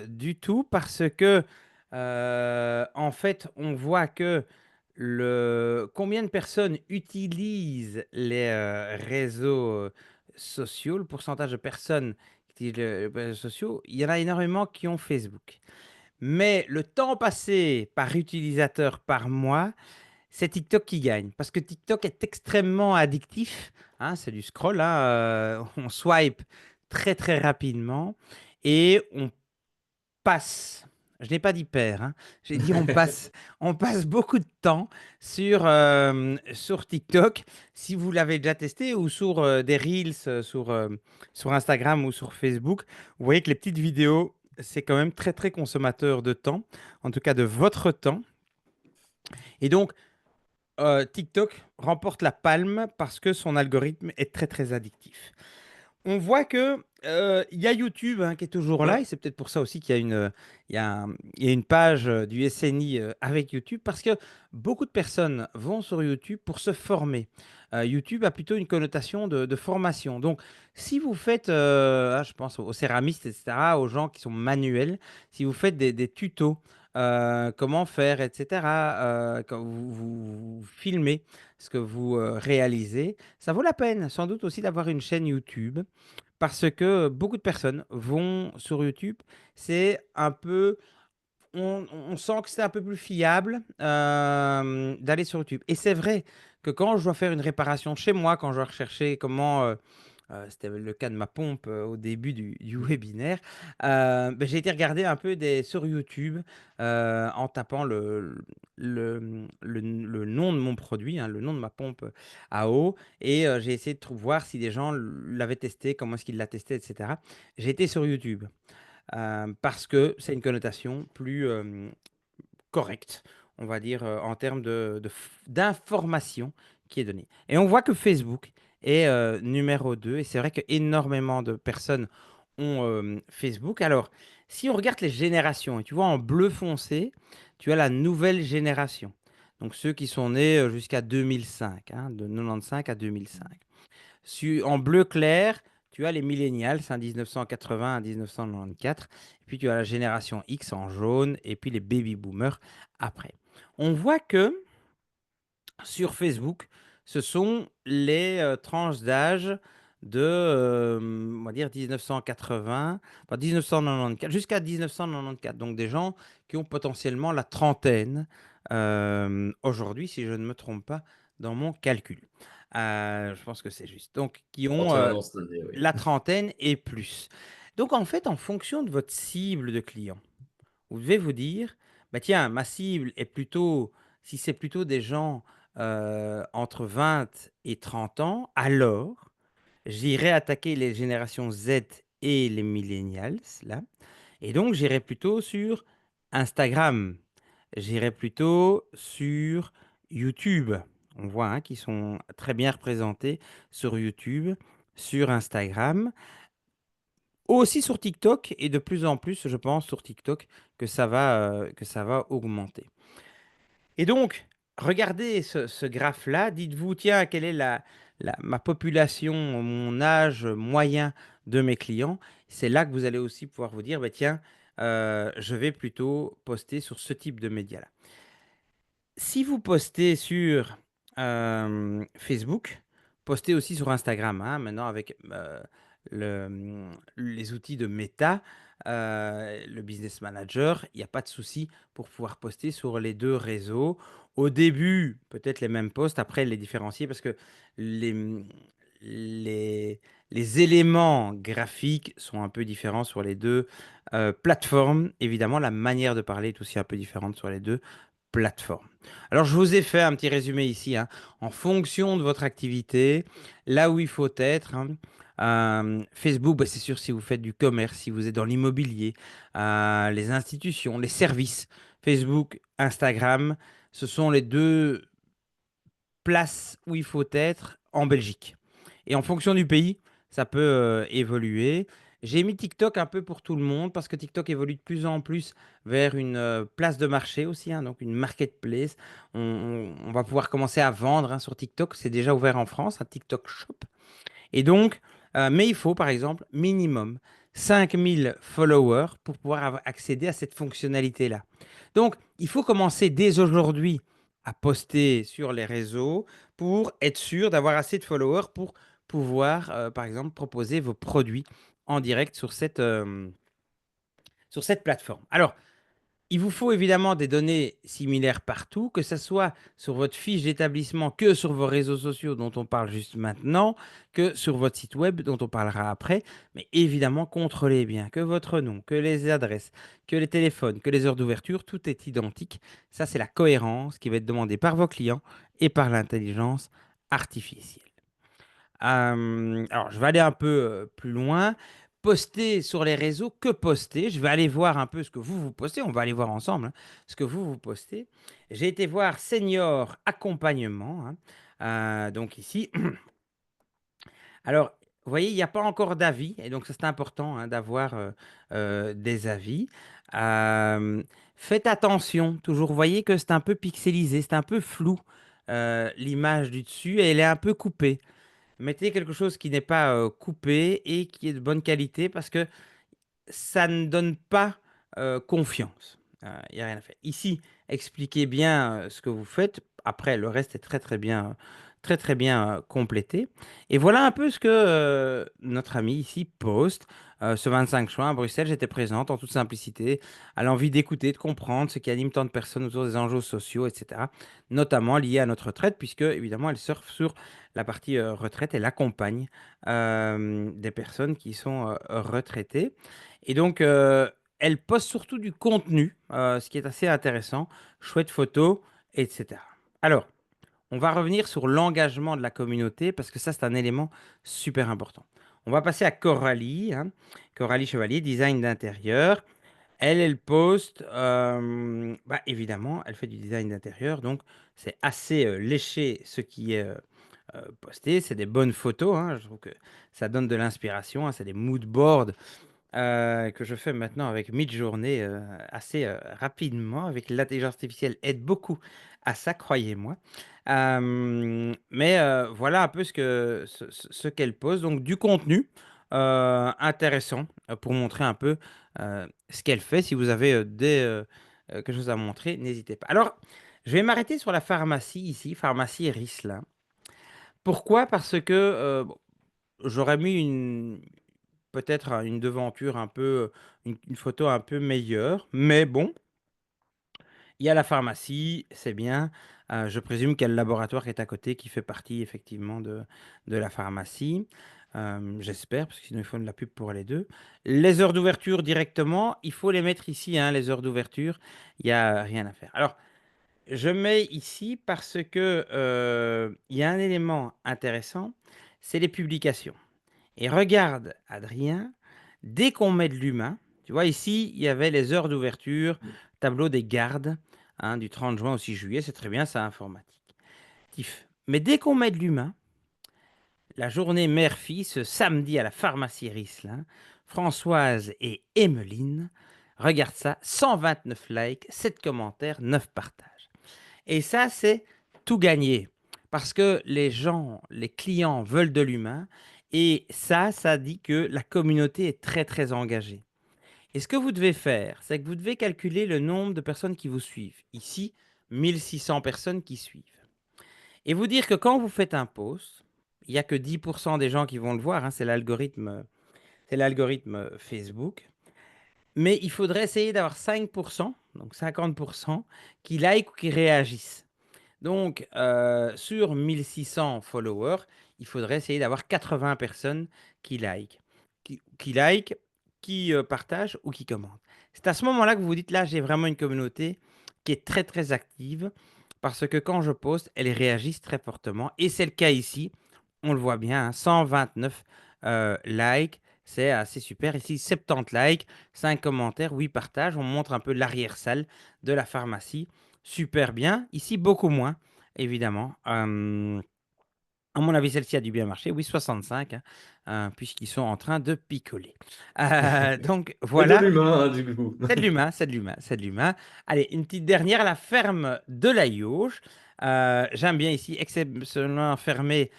du tout parce que, en fait, on voit que combien de personnes utilisent les réseaux sociaux, le pourcentage de personnes qui utilisent les réseaux sociaux, il y en a énormément qui ont Facebook. Mais le temps passé par utilisateur par mois, c'est TikTok qui gagne parce que TikTok est extrêmement addictif. C'est du scroll. On swipe très très rapidement et on passe. Je n'ai pas dit perd. J'ai dit on passe beaucoup de temps sur TikTok. Si vous l'avez déjà testé ou sur des Reels sur Instagram ou sur Facebook, vous voyez que les petites vidéos, c'est quand même très très consommateur de temps, en tout cas de votre temps. Et donc, TikTok remporte la palme parce que son algorithme est très très addictif. On voit que il y a YouTube qui est toujours là Ouais. et c'est peut-être pour ça aussi qu'il y a il y a une page du SNI avec YouTube parce que beaucoup de personnes vont sur YouTube pour se former. YouTube a plutôt une connotation de formation. Donc, si vous faites, je pense aux céramistes, etc., aux gens qui sont manuels, si vous faites des tutos, comment faire, etc., quand vous filmez ce que vous réalisez, ça vaut la peine sans doute aussi d'avoir une chaîne YouTube parce que beaucoup de personnes vont sur YouTube. C'est un peu on sent que c'est un peu plus fiable d'aller sur YouTube. Et c'est vrai que quand je dois faire une réparation chez moi, quand je dois rechercher comment, c'était le cas de ma pompe au début du webinaire, ben, j'ai été regarder un peu sur YouTube en tapant le nom de mon produit, hein, le nom de ma pompe à eau, et j'ai essayé de voir si des gens l'avaient testé, comment est-ce qu'ils l'a testé, etc. J'ai été sur YouTube parce que c'est une connotation plus correcte, on va dire, en termes d'information qui est donnée. Et on voit que Facebook est numéro 2, et c'est vrai qu'énormément de personnes ont Facebook. Alors, si on regarde les générations, et tu vois en bleu foncé, tu as la nouvelle génération. Donc ceux qui sont nés jusqu'à 2005, hein, de 95 à 2005. En bleu clair, tu as les millennials, hein, 1980 à 1994. Et puis tu as la génération X en jaune et puis les baby boomers après. On voit que sur Facebook, ce sont les tranches d'âge de, on va dire, 1980, enfin 1994, jusqu'à 1994. Donc des gens qui ont potentiellement la trentaine aujourd'hui, si je ne me trompe pas dans mon calcul. Je pense que c'est juste. Donc qui ont 31 ans cette année, oui. la trentaine et plus. Donc en fait, en fonction de votre cible de client, vous devez vous dire, bah tiens, ma cible est plutôt, si c'est plutôt des gens entre 20 et 30 ans, alors j'irai attaquer les générations Z et les millennials, là. Et donc, j'irai plutôt sur Instagram. J'irai plutôt sur YouTube. On voit hein, qu'ils sont très bien représentés sur YouTube, sur Instagram. Aussi sur TikTok et de plus en plus, je pense, sur TikTok que ça va augmenter. Et donc, regardez ce graphe-là, dites-vous, tiens, quelle est ma population, mon âge moyen de mes clients. C'est là que vous allez aussi pouvoir vous dire, bah, tiens, je vais plutôt poster sur ce type de média-là. Si vous postez sur Facebook, postez aussi sur Instagram, hein, maintenant avec les outils de Meta, le Business Manager, il n'y a pas de souci pour pouvoir poster sur les deux réseaux. Au début, peut-être les mêmes posts, après les différencier parce que les, les, les éléments graphiques sont un peu différents sur les deux plateformes. Évidemment, la manière de parler est aussi un peu différente sur les deux plateformes. Alors, je vous ai fait un petit résumé ici, hein, en fonction de votre activité, là où il faut être. Hein. Facebook, bah, c'est sûr si vous faites du commerce, si vous êtes dans l'immobilier, les institutions, les services. Facebook, Instagram, ce sont les deux places où il faut être en Belgique. Et en fonction du pays, ça peut évoluer. J'ai mis TikTok un peu pour tout le monde parce que TikTok évolue de plus en plus vers une place de marché aussi, hein, donc une marketplace. On va pouvoir commencer à vendre hein, sur TikTok. C'est déjà ouvert en France, un TikTok Shop. Et donc, mais il faut par exemple minimum 5000 followers pour pouvoir accéder à cette fonctionnalité-là. Donc, il faut commencer dès aujourd'hui à poster sur les réseaux pour être sûr d'avoir assez de followers pour pouvoir, par exemple, proposer vos produits en direct sur cette plateforme. Alors, il vous faut évidemment des données similaires partout, que ce soit sur votre fiche d'établissement, que sur vos réseaux sociaux dont on parle juste maintenant, que sur votre site web dont on parlera après. Mais évidemment, contrôlez bien que votre nom, que les adresses, que les téléphones, que les heures d'ouverture, tout est identique. Ça, c'est la cohérence qui va être demandée par vos clients et par l'intelligence artificielle. Alors, je vais aller un peu plus loin. Poster sur les réseaux, que poster? Je vais aller voir un peu ce que vous postez. On va aller voir ensemble hein, ce que vous postez. J'ai été voir Senior Accompagnement. Hein. Donc ici, alors, vous voyez, il n'y a pas encore d'avis. Et donc, ça, c'est important hein, d'avoir des avis. Euh, Faites attention, toujours. Vous voyez que c'est un peu pixelisé, c'est un peu flou, l'image du dessus, et elle est un peu coupée. Mettez quelque chose qui n'est pas coupé et qui est de bonne qualité parce que ça ne donne pas confiance. Il n'y a rien à faire. Ici, expliquez bien ce que vous faites. Après, le reste est très très bien complété. Et voilà un peu ce que notre ami ici poste. Ce 25 juin à Bruxelles, j'étais présente en toute simplicité, à l'envie d'écouter, de comprendre ce qui anime tant de personnes autour des enjeux sociaux, etc. Notamment liés à notre retraite, puisque évidemment, elle surfe sur la partie retraite. Elle accompagne des personnes qui sont retraitées. Et donc, elle poste surtout du contenu, ce qui est assez intéressant, chouette photos, etc. Alors, on va revenir sur l'engagement de la communauté parce que ça, c'est un élément super important. On va passer à Coralie, hein. Coralie Chevalier, design d'intérieur. Elle poste, bah, évidemment, elle fait du design d'intérieur, donc c'est assez léché ce qui est posté. C'est des bonnes photos, hein. Je trouve que ça donne de l'inspiration, hein. C'est des mood boards que je fais maintenant avec Midjourney assez rapidement. Avec l'intelligence artificielle aide beaucoup à ça, croyez-moi. Mais voilà un peu ce qu'elle pose. Donc du contenu intéressant pour montrer un peu ce qu'elle fait. Si vous avez quelque chose à montrer, n'hésitez pas. Alors, je vais m'arrêter sur la pharmacie ici, pharmacie Risla. Pourquoi? Parce que bon, j'aurais mis peut-être une devanture un peu, une photo un peu meilleure, mais bon, il y a la pharmacie, c'est bien. Je présume qu'il y a le laboratoire qui est à côté, qui fait partie effectivement de la pharmacie. J'espère, parce que sinon il faut de la pub pour les deux. Les heures d'ouverture directement, il faut les mettre ici, hein, les heures d'ouverture. Il n'y a rien à faire. Alors, je mets ici parce que il y a un élément intéressant, c'est les publications. Et regarde, Adrien, dès qu'on met de l'humain, tu vois, ici, il y avait les heures d'ouverture, tableau des gardes, hein, du 30 juin au 6 juillet, c'est très bien, c'est informatique. Mais dès qu'on met de l'humain, la journée mère-fille, samedi à la pharmacie Riesling, Françoise et Emmeline, regarde ça, 129 likes, 7 commentaires, 9 partages. Et ça, c'est tout gagné. Parce que les gens, les clients veulent de l'humain. Et ça dit que la communauté est très, très engagée. Et ce que vous devez faire, c'est que vous devez calculer le nombre de personnes qui vous suivent. Ici, 1600 personnes qui suivent. Et vous dire que quand vous faites un post, il n'y a que 10% des gens qui vont le voir, hein, c'est l'algorithme Facebook. Mais il faudrait essayer d'avoir 5%, donc 50%, qui like ou qui réagissent. Donc, sur 1600 followers, il faudrait essayer d'avoir 80 personnes qui likent, qui partagent ou qui commentent. C'est à ce moment-là que vous vous dites, là, j'ai vraiment une communauté qui est très, très active parce que quand je poste, elles réagissent très fortement. Et c'est le cas ici. On le voit bien, hein, 129 likes. C'est assez super. Ici, 70 likes, 5 commentaires, 8 partages. On montre un peu l'arrière-salle de la pharmacie. Super bien. Ici, beaucoup moins, évidemment. À mon avis, celle-ci a dû bien marcher. Oui, 65, hein, puisqu'ils sont en train de picoler. Donc, C'est de voilà. l'humain, hein, du coup. C'est de l'humain, c'est de l'humain, c'est de l'humain. Allez, une petite dernière, la ferme de la Yauge. J'aime bien ici, exceptionnellement fermé,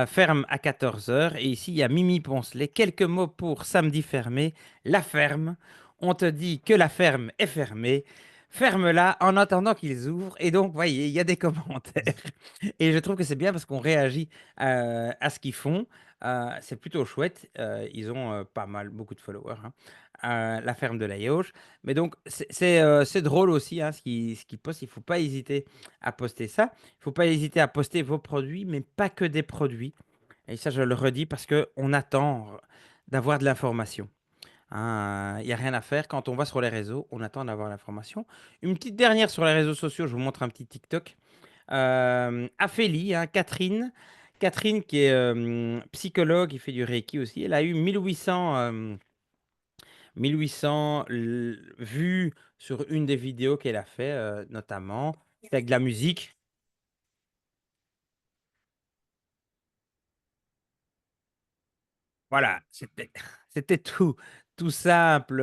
ferme à 14 heures. Et ici, il y a Mimi Poncelet. Quelques mots pour samedi fermé. La ferme. On te dit que la ferme est fermée. Ferme-la en attendant qu'ils ouvrent. Et donc, voyez, il y a des commentaires. Et je trouve que c'est bien parce qu'on réagit à ce qu'ils font. C'est plutôt chouette. Ils ont pas mal, beaucoup de followers, hein, la ferme de la Yauche. Mais donc, c'est drôle aussi, hein, ce qu'ils postent. Il ne faut pas hésiter à poster ça. Il ne faut pas hésiter à poster vos produits, mais pas que des produits. Et ça, je le redis parce qu'on attend d'avoir de l'information. Hein. Il n'y a rien à faire. Quand on va sur les réseaux, on attend d'avoir l'information. Une petite dernière sur les réseaux sociaux, je vous montre un petit TikTok. Aphélie, hein, Catherine. Catherine, qui est psychologue, qui fait du Reiki aussi. Elle a eu 1800 vues sur une des vidéos qu'elle a fait, notamment. C'est avec de la musique. Voilà, c'était c'était tout simple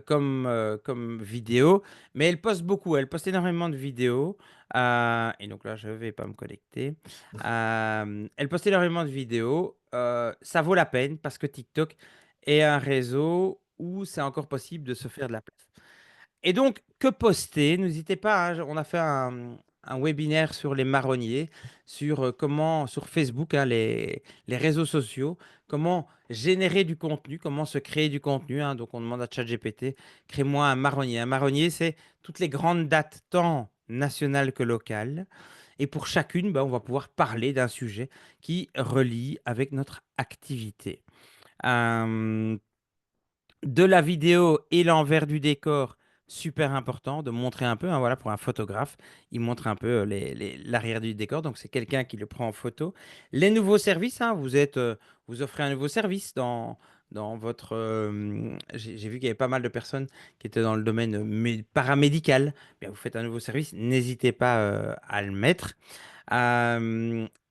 comme vidéo, mais elle poste beaucoup, elle poste énormément de vidéos. Et donc là, je vais pas me connecter. Elle poste énormément de vidéos. Ça vaut la peine parce que TikTok est un réseau où c'est encore possible de se faire de la place. Et donc, que poster? N'hésitez pas, hein, on a fait un webinaire sur les marronniers, sur comment, sur Facebook, hein, les réseaux sociaux, comment générer du contenu, comment se créer du contenu, hein. Donc, on demande à ChatGPT, crée-moi un marronnier. Un marronnier, c'est toutes les grandes dates, tant nationales que locales. Et pour chacune, on va pouvoir parler d'un sujet qui relie avec notre activité. Euh, de la vidéo et l'envers du décor, super important de montrer un peu, hein, voilà, pour un photographe, il montre un peu l'arrière du décor, donc c'est quelqu'un qui le prend en photo. Les nouveaux services, hein, vous offrez un nouveau service dans votre... j'ai vu qu'il y avait pas mal de personnes qui étaient dans le domaine paramédical. Bien, vous faites un nouveau service, n'hésitez pas à le mettre.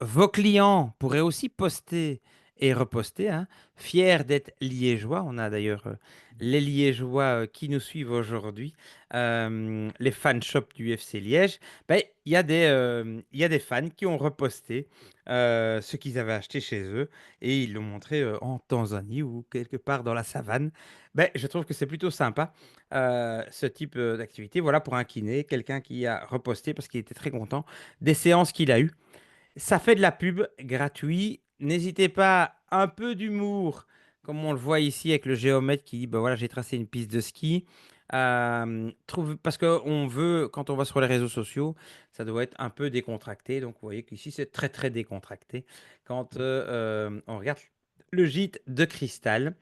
Vos clients pourraient aussi poster et reposter, hein, fiers d'être liégeois. On a d'ailleurs les liégeois qui nous suivent aujourd'hui, les fan shops du FC Liège. Il y a des fans qui ont reposté ce qu'ils avaient acheté chez eux et ils l'ont montré en Tanzanie ou quelque part dans la savane. Je trouve que c'est plutôt sympa ce type d'activité. Voilà pour un kiné, quelqu'un qui a reposté parce qu'il était très content des séances qu'il a eues. Ça fait de la pub gratuit. N'hésitez pas, un peu d'humour, comme on le voit ici avec le géomètre qui dit, voilà, j'ai tracé une piste de ski. Parce qu'on veut, quand on va sur les réseaux sociaux, ça doit être un peu décontracté. Donc, vous voyez qu'ici, c'est très, très décontracté quand on regarde le gîte de Cristal.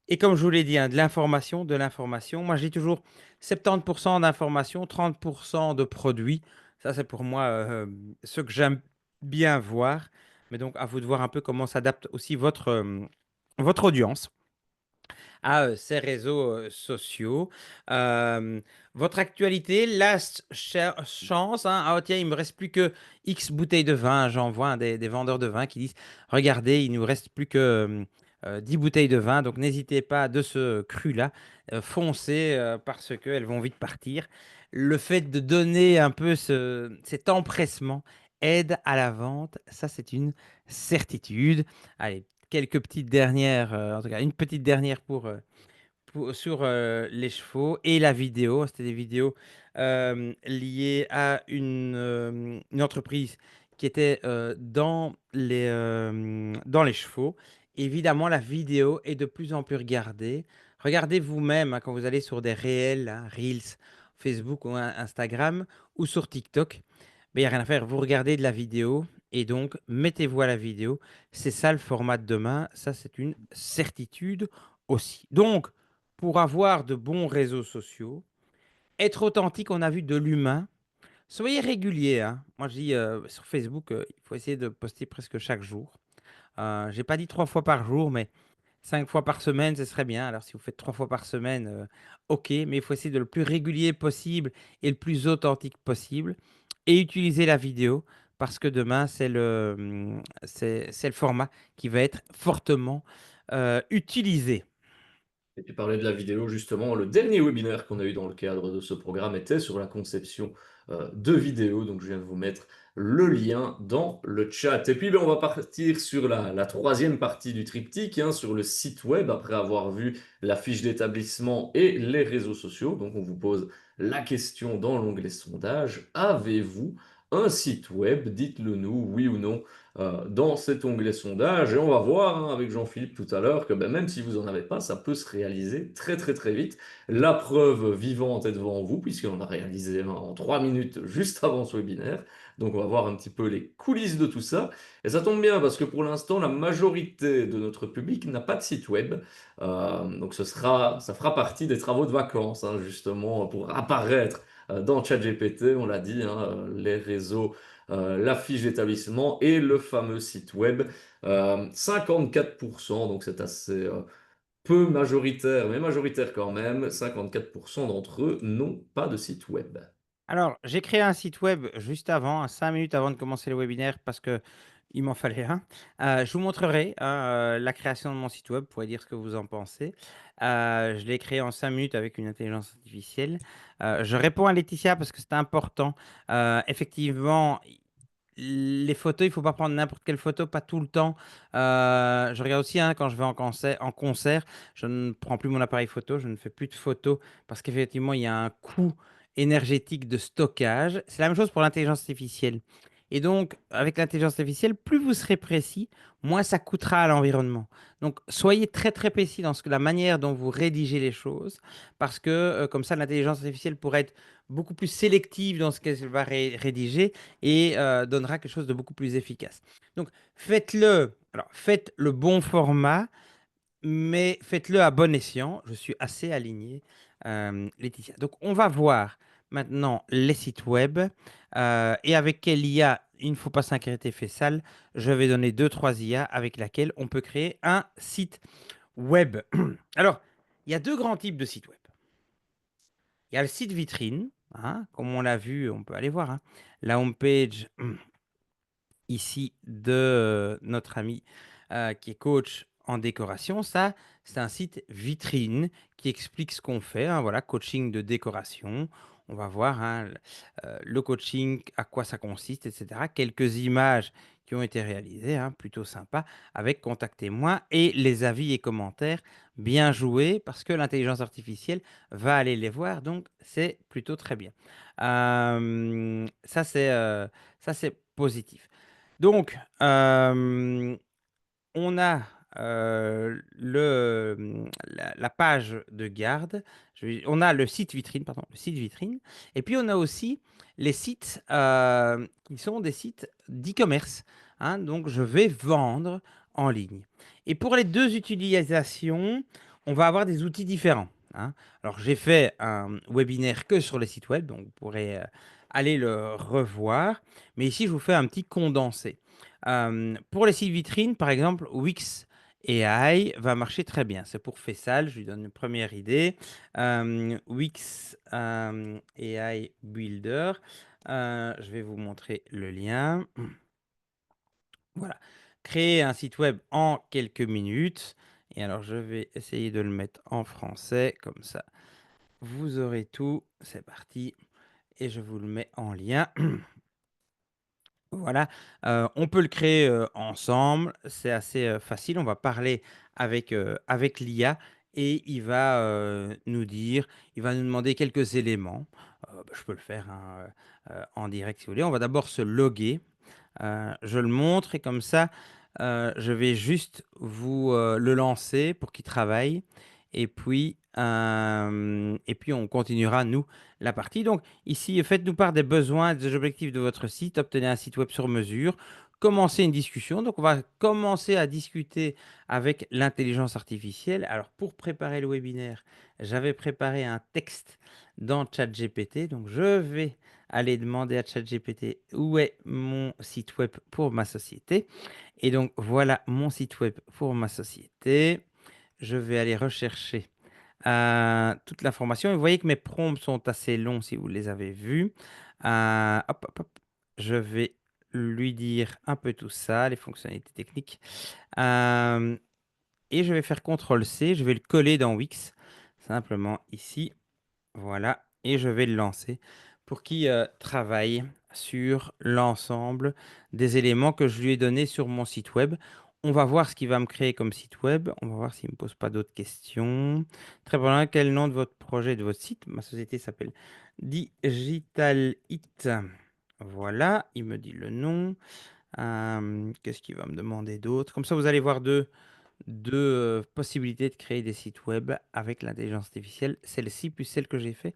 Et comme je vous l'ai dit, hein, de l'information, de l'information. Moi, je dis toujours 70% d'information, 30% de produits. Ça, c'est pour moi ce que j'aime bien voir. Mais donc, à vous de voir un peu comment s'adapte aussi votre audience à ces réseaux sociaux. Euh, Votre actualité, chance, hein. Ah, tiens, il me reste plus que X bouteilles de vin. J'en vois hein, des vendeurs de vin qui disent, regardez, il nous reste plus que 10 bouteilles de vin. Donc, n'hésitez pas de ce cru-là, foncez parce qu'elles vont vite partir. Le fait de donner un peu cet empressement aide à la vente. Ça, c'est une certitude. Allez, quelques petites dernières, en tout cas une petite dernière sur les chevaux et la vidéo. C'était des vidéos liées à une entreprise qui était dans les chevaux. Évidemment, la vidéo est de plus en plus regardée. Regardez vous-même hein, quand vous allez sur des réels, hein, Reels, Facebook ou Instagram ou sur TikTok. Mais il n'y a rien à faire. Vous regardez de la vidéo et donc mettez-vous à la vidéo. C'est ça le format de demain. Ça, c'est une certitude aussi. Donc, pour avoir de bons réseaux sociaux, être authentique, on a vu de l'humain. Soyez régulier, hein. Moi, je dis sur Facebook, il faut essayer de poster presque chaque jour. J'ai pas dit 3 fois par jour, mais 5 fois par semaine, ce serait bien. Alors, si vous faites 3 fois par semaine, ok, mais il faut essayer de le plus régulier possible et le plus authentique possible. Et utiliser la vidéo parce que demain, c'est le format qui va être fortement utilisé. Et tu parlais de la vidéo, justement, le dernier webinaire qu'on a eu dans le cadre de ce programme était sur la conception de vidéos, donc je viens de vous mettre le lien dans le chat. Et puis on va partir sur la troisième partie du triptyque, hein, sur le site web, après avoir vu la fiche d'établissement et les réseaux sociaux. Donc on vous pose la question dans l'onglet sondage, avez-vous un site web? Dites-le nous, oui ou non, dans cet onglet sondage. Et on va voir hein, avec Jean-Philippe tout à l'heure que même si vous n'en avez pas, ça peut se réaliser très très très vite. La preuve vivante est devant vous, puisqu'on a réalisé en 3 minutes juste avant ce webinaire. Donc on va voir un petit peu les coulisses de tout ça. Et ça tombe bien parce que pour l'instant, la majorité de notre public n'a pas de site web. Donc ça fera partie des travaux de vacances, hein, justement, pour apparaître dans ChatGPT, on l'a dit, hein, les réseaux, la fiche d'établissement et le fameux site web. 54%, donc c'est assez peu majoritaire, mais majoritaire quand même. 54% d'entre eux n'ont pas de site web. Alors, j'ai créé un site web juste avant, 5 minutes avant de commencer le webinaire, parce que il m'en fallait un. Je vous montrerai hein, la création de mon site web, vous pourrez dire ce que vous en pensez. Je l'ai créé en 5 minutes avec une intelligence artificielle. Je réponds à Laetitia parce que c'est important. Effectivement, les photos, il ne faut pas prendre n'importe quelle photo, pas tout le temps. Je regarde aussi hein, quand je vais en concert, je ne prends plus mon appareil photo, je ne fais plus de photos parce qu'effectivement, il y a un coût énergétique de stockage. C'est la même chose pour l'intelligence artificielle. Et donc, avec l'intelligence artificielle, plus vous serez précis, moins ça coûtera à l'environnement. Donc, soyez très très précis dans la manière dont vous rédigez les choses, parce que comme ça, l'intelligence artificielle pourrait être beaucoup plus sélective dans ce qu'elle va rédiger et donnera quelque chose de beaucoup plus efficace. Donc, faites-le. Alors, faites le bon format, mais faites-le à bon escient. Je suis assez aligné, Laetitia. Donc, on va voir maintenant les sites web et avec quelle IA, il ne faut pas s'inquiéter, fait sale. Je vais donner deux, trois IA avec laquelle on peut créer un site web. Alors, il y a deux grands types de sites web. Il y a le site vitrine, hein, comme on l'a vu, on peut aller voir, hein, la homepage ici de notre ami qui est coach en décoration. Ça, c'est un site vitrine qui explique ce qu'on fait. Hein, voilà, coaching de décoration. On va voir hein, le coaching, à quoi ça consiste, etc. Quelques images qui ont été réalisées, hein, plutôt sympa, avec contactez-moi et les avis et commentaires bien joués parce que l'intelligence artificielle va aller les voir. Donc, c'est plutôt très bien. Ça, c'est positif. Donc, on a la page de garde, on a le site vitrine, pardon, le site vitrine, et puis on a aussi les sites qui sont des sites d'e-commerce. Hein, donc, je vais vendre en ligne. Et pour les deux utilisations, on va avoir des outils différents. Hein. Alors, j'ai fait un webinaire que sur les sites web, donc vous pourrez aller le revoir. Mais ici, je vous fais un petit condensé. Pour les sites vitrines, par exemple, Wix AI va marcher très bien. C'est pour Fessal, je lui donne une première idée. Wix AI Builder. Je vais vous montrer le lien. Voilà. Créer un site web en quelques minutes. Et alors, je vais essayer de le mettre en français, comme ça. Vous aurez tout. C'est parti. Et je vous le mets en lien. Voilà, on peut le créer, ensemble, c'est assez, facile. On va parler avec l'IA et il va nous demander quelques éléments. Je peux le faire, hein, en direct si vous voulez. On va d'abord se loguer. Je le montre et comme ça, je vais juste vous, le lancer pour qu'il travaille et puis on continuera nous la partie. Donc ici, faites-nous part des besoins et des objectifs de votre site, obtenez un site web sur mesure, commencez une discussion. Donc on va commencer à discuter avec l'intelligence artificielle. Alors pour préparer le webinaire, j'avais préparé un texte dans ChatGPT. Donc je vais aller demander à ChatGPT où est mon site web pour ma société. Et donc voilà mon site web pour ma société. Je vais aller rechercher toute l'information. Et vous voyez que mes prompts sont assez longs si vous les avez vus. Hop, hop, hop. Je vais lui dire un peu tout ça, les fonctionnalités techniques. Et je vais faire CTRL-C, je vais le coller dans Wix, simplement ici. Voilà, et je vais le lancer pour qu'il travaille sur l'ensemble des éléments que je lui ai donnés sur mon site web. On va voir ce qu'il va me créer comme site web. On va voir s'il ne me pose pas d'autres questions. Très bien. Quel est le nom de votre projet, de votre site? Ma société s'appelle Digital It. Voilà, il me dit le nom. Qu'est-ce qu'il va me demander d'autre? Comme ça, vous allez voir deux possibilités de créer des sites web avec l'intelligence artificielle. Celle-ci plus celle que j'ai fait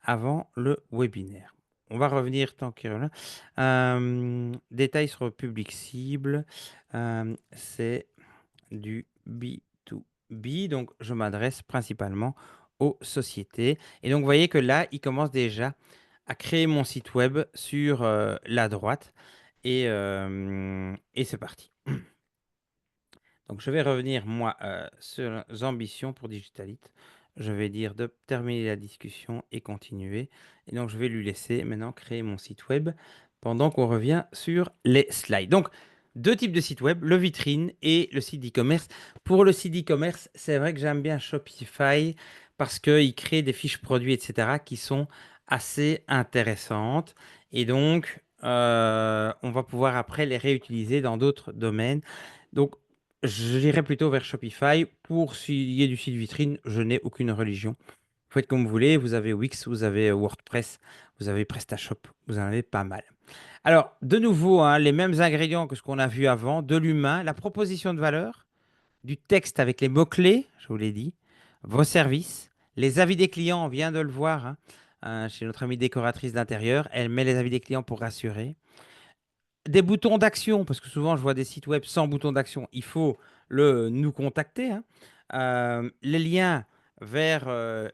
avant le webinaire. On va revenir tant qu'il y en a. Détails sur le public cible. C'est du B2B. Donc, je m'adresse principalement aux sociétés. Et donc, vous voyez que là, il commence déjà à créer mon site web sur la droite. Et c'est parti. Donc, je vais revenir, moi, sur les ambitions pour Digitalit. Je vais dire de terminer la discussion et continuer. Et donc, je vais lui laisser maintenant créer mon site web pendant qu'on revient sur les slides. Donc, deux types de sites web, le vitrine et le site d'e-commerce. Pour le site d'e-commerce, c'est vrai que j'aime bien Shopify parce qu'il crée des fiches produits, etc., qui sont assez intéressantes. Et donc, on va pouvoir après les réutiliser dans d'autres domaines. Donc, j'irai plutôt vers Shopify. Pour s'il y ait du site vitrine, je n'ai aucune religion. faites comme vous voulez, vous avez Wix, vous avez WordPress, vous avez PrestaShop, vous en avez pas mal. Alors, de nouveau, hein, les mêmes ingrédients que ce qu'on a vu avant, de l'humain, la proposition de valeur, du texte avec les mots-clés, je vous l'ai dit, vos services, les avis des clients, on vient de le voir chez notre amie décoratrice d'intérieur, elle met les avis des clients pour rassurer. Des boutons d'action, parce que souvent je vois des sites web sans bouton d'action, il faut nous contacter, hein. Les liens vers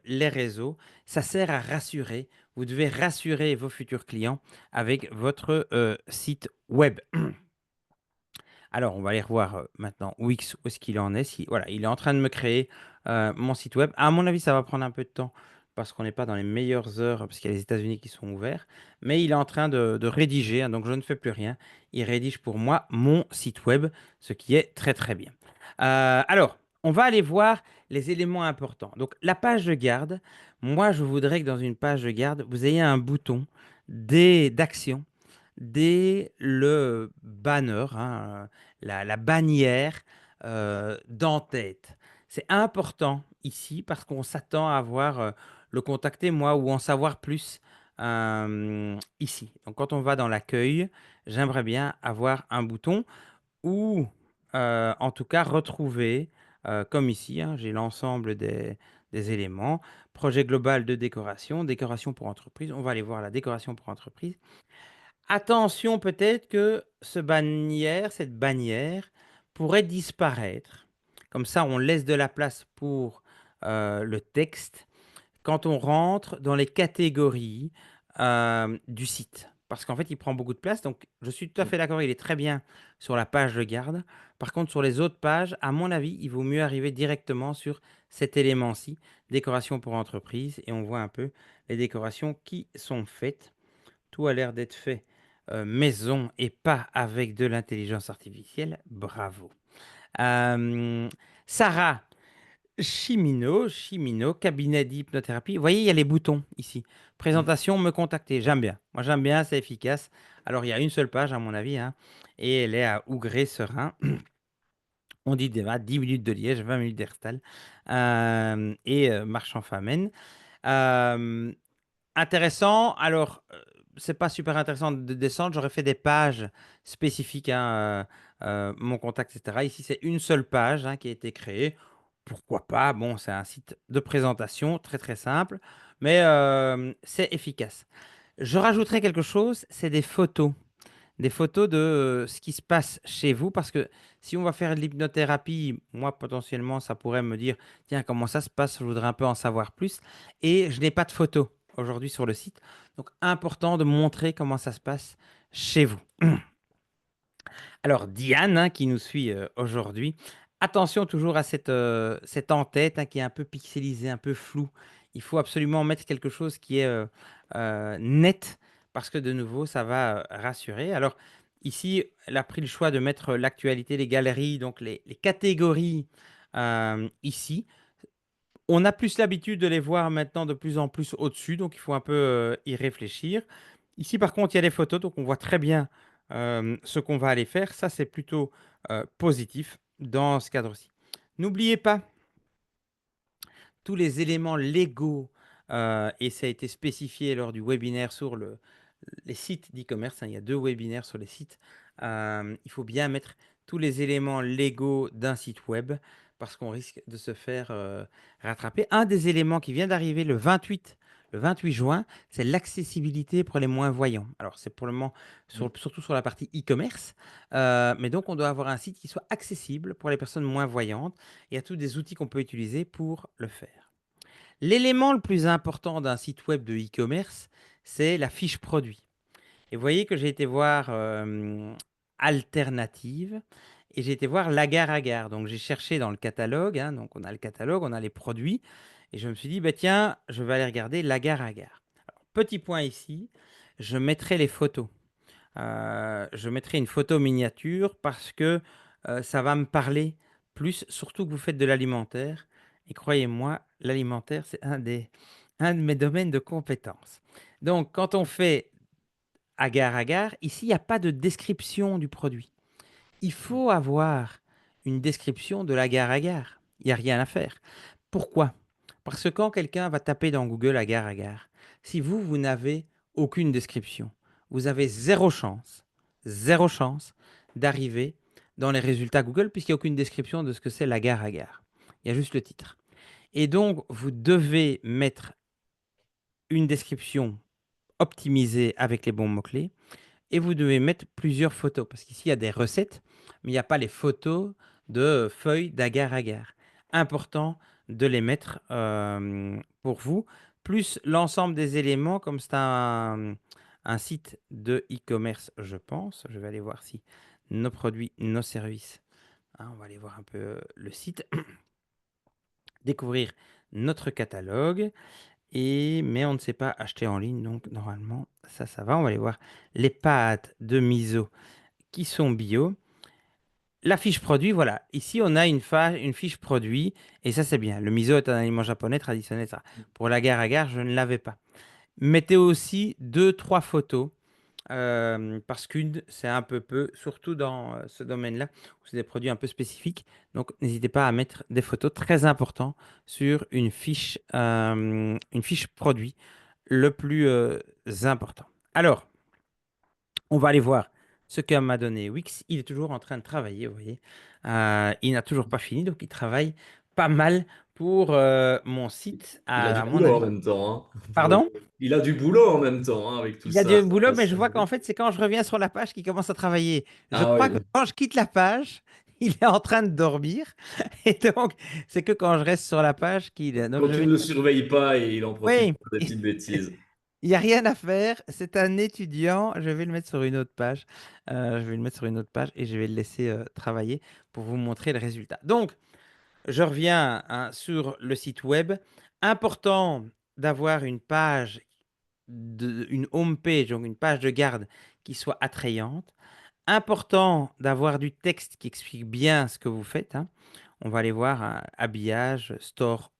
les réseaux, ça sert à rassurer. Vous devez rassurer vos futurs clients avec votre site web. Alors, on va aller revoir maintenant Wix, où est-ce qu'il en est. Voilà, il est en train de me créer mon site web. À mon avis, ça va prendre un peu de temps parce qu'on n'est pas dans les meilleures heures, parce qu'il y a les États-Unis qui sont ouverts. Mais il est en train de rédiger, hein, donc je ne fais plus rien. Il rédige pour moi mon site web, ce qui est très très bien. Alors, on va aller voir les éléments importants. Donc, la page de garde. Moi, je voudrais que dans une page de garde, vous ayez un bouton d'action dès le banner, hein, la bannière d'en-tête. C'est important ici parce qu'on s'attend à voir le contacter moi ou en savoir plus ici. Donc quand on va dans l'accueil, j'aimerais bien avoir un bouton ou en tout cas retrouver, comme ici, hein, j'ai l'ensemble des éléments. Projet global de décoration, décoration pour entreprise. On va aller voir la décoration pour entreprise. Attention, peut-être que cette bannière pourrait disparaître. Comme ça, on laisse de la place pour le texte quand on rentre dans les catégories du site. Parce qu'en fait, il prend beaucoup de place. Donc, je suis tout à Mm. fait d'accord, il est très bien sur la page de garde. Par contre, sur les autres pages, à mon avis, il vaut mieux arriver directement sur cet élément-ci, décoration pour entreprise. Et on voit un peu les décorations qui sont faites. Tout a l'air d'être fait maison et pas avec de l'intelligence artificielle. Bravo. Euh, Sarah Chimino, cabinet d'hypnothérapie. Vous voyez, il y a les boutons ici. Mm. Présentation, me contacter. J'aime bien. Moi, j'aime bien, c'est efficace. Alors, il y a une seule page, à mon avis, hein, et elle est à Ougré-Serein. On dit déjà 10 minutes de Liège, 20 minutes d'Herstal et Marchand-Famenne. Euh, Intéressant. Alors, c'est pas super intéressant de descendre. J'aurais fait des pages spécifiques, hein, mon contact, etc. Ici, c'est une seule page hein, qui a été créée. Pourquoi pas? Bon, c'est un site de présentation très très simple, mais c'est efficace. Je rajouterai quelque chose, c'est des photos de ce qui se passe chez vous, parce que si on va faire de l'hypnothérapie, moi potentiellement, ça pourrait me dire, tiens, comment ça se passe, je voudrais un peu en savoir plus, et je n'ai pas de photos aujourd'hui sur le site, donc important de montrer comment ça se passe chez vous. Alors Diane, hein, qui nous suit aujourd'hui, attention toujours à cette en-tête hein, qui est un peu pixelisée, un peu floue. Il faut absolument mettre quelque chose qui est net parce que de nouveau, ça va rassurer. Alors ici, elle a pris le choix de mettre l'actualité, les galeries, donc les catégories ici. On a plus l'habitude de les voir maintenant de plus en plus au-dessus, donc il faut un peu y réfléchir. Ici, par contre, il y a les photos, donc on voit très bien ce qu'on va aller faire. Ça, c'est plutôt positif dans ce cadre-ci. N'oubliez pas tous les éléments légaux, et ça a été spécifié lors du webinaire sur les sites d'e-commerce, hein. Il y a 2 webinaires sur les sites. Il faut bien mettre tous les éléments légaux d'un site web parce qu'on risque de se faire rattraper. Un des éléments qui vient d'arriver le 28 juin, c'est l'accessibilité pour les moins voyants. Alors, c'est pour le moment Mm. surtout sur la partie e-commerce, mais donc on doit avoir un site qui soit accessible pour les personnes moins voyantes. Il y a tous des outils qu'on peut utiliser pour le faire. L'élément le plus important d'un site web de e-commerce, c'est la fiche produit. Et vous voyez que j'ai été voir Alternative et j'ai été voir Lagar à Gare. Donc j'ai cherché dans le catalogue, hein, donc on a le catalogue, on a les produits, et je me suis dit, bah, tiens, je vais aller regarder Lagar à Gare. Alors, petit point ici, je mettrai les photos. Je mettrai une photo miniature parce que ça va me parler plus, surtout que vous faites de l'alimentaire. Et croyez-moi, l'alimentaire, c'est un de mes domaines de compétences. Donc, quand on fait agar, ici, il n'y a pas de description du produit. Il faut avoir une description de l'agar-agar. Il n'y a rien à faire. Pourquoi? Parce que quand quelqu'un va taper dans Google agar, si vous n'avez aucune description, vous avez zéro chance d'arriver dans les résultats Google puisqu'il n'y a aucune description de ce que c'est l'agar. Il y a juste le titre. Et donc, vous devez mettre une description optimisée avec les bons mots-clés et vous devez mettre plusieurs photos parce qu'ici, il y a des recettes, mais il n'y a pas les photos de feuilles d'agar-agar. Important de les mettre pour vous, plus l'ensemble des éléments, comme c'est un site de e-commerce, je pense. Je vais aller voir si nos produits, nos services, hein, on va aller voir un peu le site, découvrir notre catalogue. Mais on ne sait pas acheter en ligne, donc normalement, ça va. On va aller voir les pâtes de miso qui sont bio. La fiche produit, voilà. Ici, on a une fiche produit, et ça, c'est bien. Le miso est un aliment japonais traditionnel. Ça. Pour l'agar-agar, je ne l'avais pas. Mettez aussi deux, trois photos, parce qu'une, c'est un peu, surtout dans ce domaine-là, où c'est des produits un peu spécifiques. Donc, n'hésitez pas à mettre des photos très importantes sur une fiche produit, le plus important. Alors, on va aller voir ce que m'a donné Wix. Il est toujours en train de travailler, vous voyez. Il n'a toujours pas fini, donc il travaille pas mal pour mon site, Il a du à mon boulot en avis. même temps, hein. Pardon? Il a du boulot en même temps, hein, avec tout Il y a ça. du boulot, mais je vois qu'en fait, c'est quand je reviens sur la page qu'il commence à travailler. Je Ah crois que oui. quand je quitte la page, il est en train de dormir. Et donc, c'est que quand je reste sur la page qu'il... Donc, Quand je tu vais... ne le surveilles pas et il en profite Oui, pour des petites bêtises. il n'y a rien à faire. C'est un étudiant. Je vais le mettre sur une autre page. Je vais le mettre sur une autre page et je vais le laisser travailler pour vous montrer le résultat. Donc, je reviens hein, sur le site web. Important d'avoir une page, une home page, donc une page de garde qui soit attrayante. Important d'avoir du texte qui explique bien ce que vous faites, hein. On va aller voir hein, habillage, store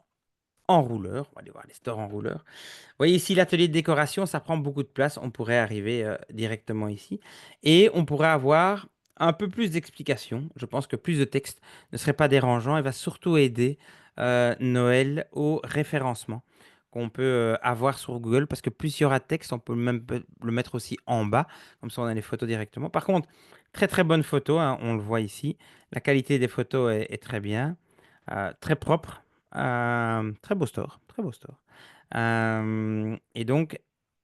enrouleur. On va aller voir les stores enrouleurs. Vous voyez ici, l'atelier de décoration, ça prend beaucoup de place. On pourrait arriver directement ici. Et on pourrait avoir un peu plus d'explications. Je pense que plus de texte ne serait pas dérangeant et va surtout aider Noël au référencement qu'on peut avoir sur Google. Parce que plus il y aura de texte, on peut même le mettre aussi en bas. Comme ça, on a les photos directement. Par contre, très très bonne photo, hein, on le voit ici. La qualité des photos est très bien. Très propre. Très beau store. Très beau store. Et donc,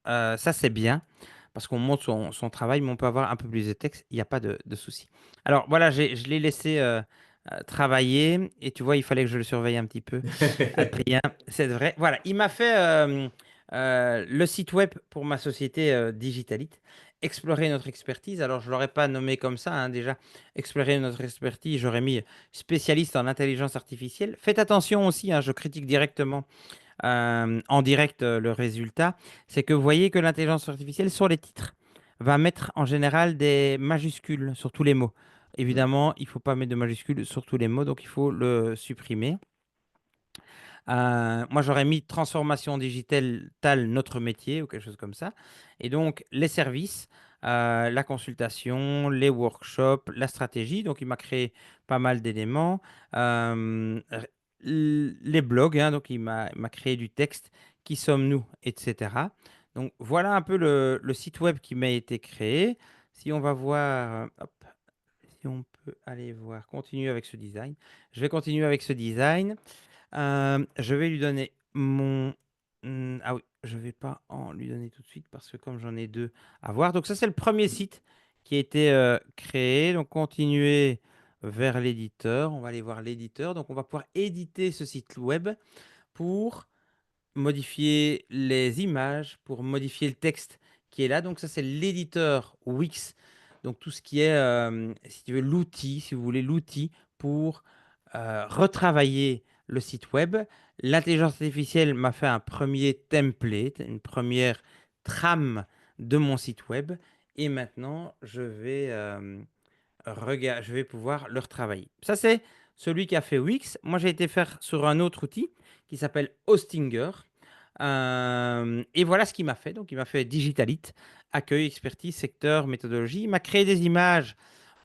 ça, c'est bien parce qu'on montre son travail, mais on peut avoir un peu plus de texte. Il n'y a pas de souci. Alors, voilà, je l'ai laissé travailler et tu vois, il fallait que je le surveille un petit peu. Adrien, c'est vrai. Voilà, il m'a fait le site web pour ma société Digitalite. Explorer notre expertise. Alors, je ne l'aurais pas nommé comme ça, hein, déjà. Explorer notre expertise, j'aurais mis spécialiste en intelligence artificielle. Faites attention aussi, hein, je critique directement en direct le résultat, c'est que vous voyez que l'intelligence artificielle sur les titres va mettre en général des majuscules sur tous les mots. Évidemment, il ne faut pas mettre de majuscules sur tous les mots, donc il faut le supprimer. Moi, j'aurais mis transformation digitale, notre métier ou quelque chose comme ça. Et donc, les services, la consultation, les workshops, la stratégie. Donc, il m'a créé pas mal d'éléments. Les blogs, hein, donc il m'a créé du texte. Qui sommes-nous, etc. Donc, voilà un peu le site web qui m'a été créé. Si on va voir, hop, si on peut aller voir, continuer avec ce design. Je vais continuer avec ce design. Je vais lui donner ah oui, je vais pas en lui donner tout de suite parce que comme j'en ai deux à voir. Donc ça, c'est le premier site qui a été créé. Donc continuer vers l'éditeur. On va aller voir l'éditeur. Donc on va pouvoir éditer ce site web pour modifier les images, pour modifier le texte qui est là. Donc ça, c'est l'éditeur Wix. Donc tout ce qui est, si tu veux, l'outil, si vous voulez, l'outil pour retravailler le site web. L'intelligence artificielle m'a fait un premier template, une première trame de mon site web. Et maintenant, je vais pouvoir le retravailler. Ça, c'est celui qui a fait Wix. Moi, j'ai été faire sur un autre outil qui s'appelle Hostinger. Et voilà ce qu'il m'a fait. Donc, il m'a fait Digitalite, accueil, expertise, secteur, méthodologie. Il m'a créé des images.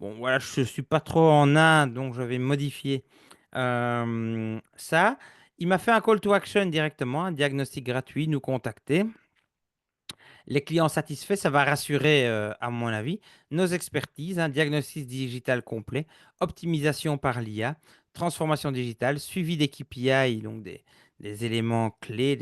Bon, voilà, je ne suis pas trop en Inde, donc je vais modifier ça. Il m'a fait un call to action directement, un diagnostic gratuit, nous contacter. Les clients satisfaits, ça va rassurer, à mon avis, nos expertises, un diagnostic digital complet, optimisation par l'IA, transformation digitale, suivi des KPI, donc des éléments clés,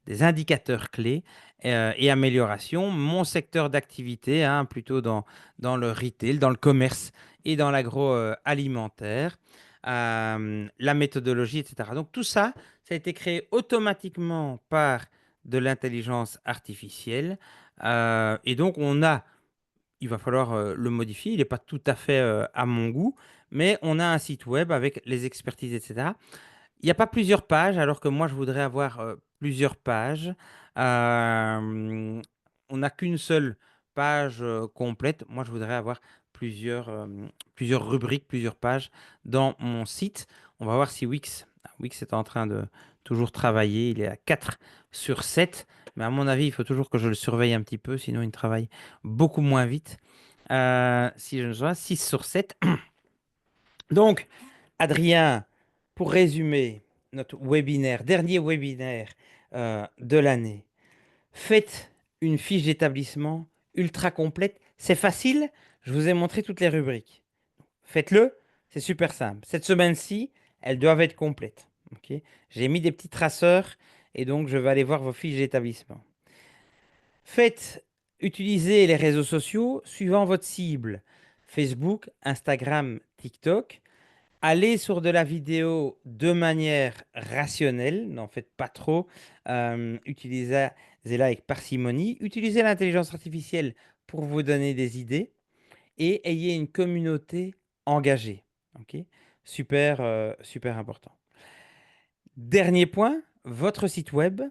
des indicateurs clés et amélioration. Mon secteur d'activité, hein, plutôt dans le retail, dans le commerce et dans l'agroalimentaire, la méthodologie, etc. Donc tout ça, ça a été créé automatiquement par de l'intelligence artificielle. Et donc, il va falloir le modifier. Il n'est pas tout à fait à mon goût, mais on a un site web avec les expertises, etc. Il n'y a pas plusieurs pages, alors que moi, je voudrais avoir plusieurs pages. Euh, on n'a qu'une seule page complète. Moi, je voudrais avoir plusieurs rubriques, plusieurs pages dans mon site. On va voir si Wix est en train de toujours travailler. Il est à 4 sur 7. Mais à mon avis, il faut toujours que je le surveille un petit peu, sinon il travaille beaucoup moins vite. Si je ne sais pas, 6 sur 7. Donc, Adrien, pour résumer notre webinaire, dernier webinaire de l'année, faites une fiche d'établissement ultra complète. C'est facile, je vous ai montré toutes les rubriques. Faites-le, c'est super simple. Cette semaine-ci, elles doivent être complètes. Ok. J'ai mis des petits traceurs et donc je vais aller voir vos fiches d'établissement. Faites utiliser les réseaux sociaux suivant votre cible. Facebook, Instagram, TikTok. Allez sur de la vidéo de manière rationnelle, n'en faites pas trop. Utilisez-la avec parcimonie. Utilisez l'intelligence artificielle pour vous donner des idées et ayez une communauté engagée. Ok. Super, super important. Dernier point, votre site web,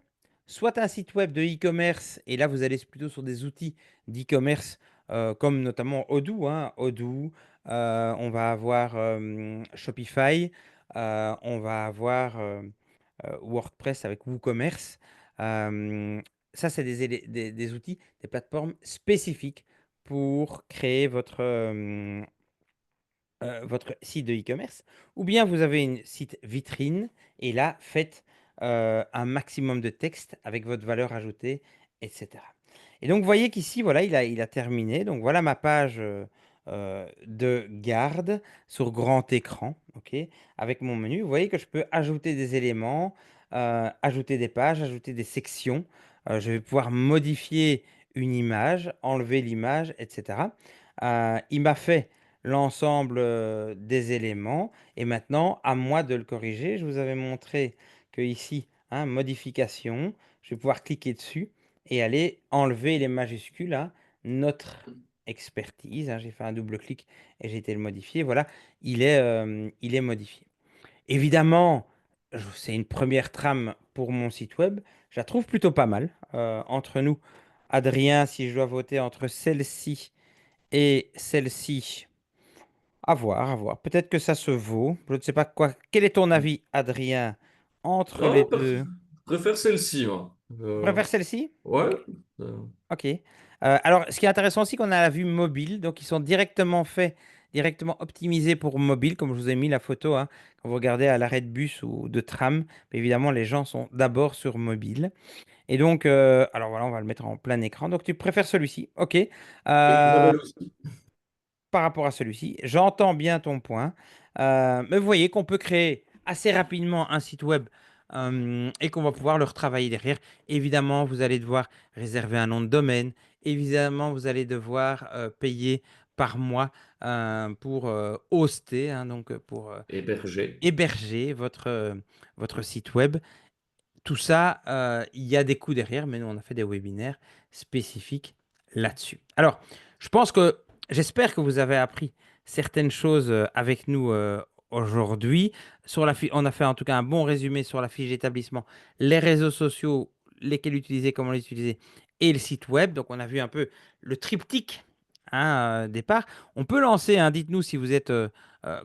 soit un site web de e-commerce, et là vous allez plutôt sur des outils d'e-commerce comme notamment Odoo, hein, Odoo, on va avoir Shopify, on va avoir WordPress avec WooCommerce. Euh, Ça, c'est des outils, des plateformes spécifiques pour créer votre site de e-commerce, ou bien vous avez une site vitrine et là, faites un maximum de texte avec votre valeur ajoutée, etc. Et donc, vous voyez qu'ici, voilà, il a terminé. Donc, voilà ma page de garde sur grand écran, ok, avec mon menu. Vous voyez que je peux ajouter des éléments, ajouter des pages, ajouter des sections. Je vais pouvoir modifier une image, enlever l'image, etc. Il m'a fait l'ensemble des éléments. Et maintenant, à moi de le corriger. Je vous avais montré que ici, hein, modification, je vais pouvoir cliquer dessus et aller enlever les majuscules à notre expertise, hein. J'ai fait un double clic et j'ai été le modifier. Voilà, il est modifié. Évidemment, c'est une première trame pour mon site web. Je la trouve plutôt pas mal. Entre nous, Adrien, si je dois voter entre celle-ci et celle-ci, à voir, à voir. Peut-être que ça se vaut. Je ne sais pas quoi. Quel est ton avis, Adrien, entre les Non, deux? je préfère celle-ci, moi. Tu préfères celle-ci? Ouais. Ok. Ok. Alors, ce qui est intéressant aussi, qu'on a la vue mobile. Donc, ils sont directement faits, directement optimisés pour mobile, comme je vous ai mis la photo, hein. Quand vous regardez à l'arrêt de bus ou de tram, évidemment, les gens sont d'abord sur mobile. Et donc, alors voilà, on va le mettre en plein écran. Donc, tu préfères celui-ci. Ok. Oui, Euh, Isabelle aussi. Par rapport à celui-ci. J'entends bien ton point. Mais vous voyez qu'on peut créer assez rapidement un site web et qu'on va pouvoir le retravailler derrière. Évidemment, vous allez devoir réserver un nom de domaine. Évidemment, vous allez devoir payer par mois pour hoster, hein, donc pour Hébergé. héberger votre site web. Tout ça, il y a des coûts derrière, mais nous, on a fait des webinaires spécifiques là-dessus. Alors, je pense que, j'espère que vous avez appris certaines choses avec nous aujourd'hui. On a fait en tout cas un bon résumé sur la fiche d'établissement, les réseaux sociaux, lesquels utiliser, comment les utiliser, et le site web. Donc, on a vu un peu le triptyque, hein, départ. On peut lancer, hein, dites-nous si vous êtes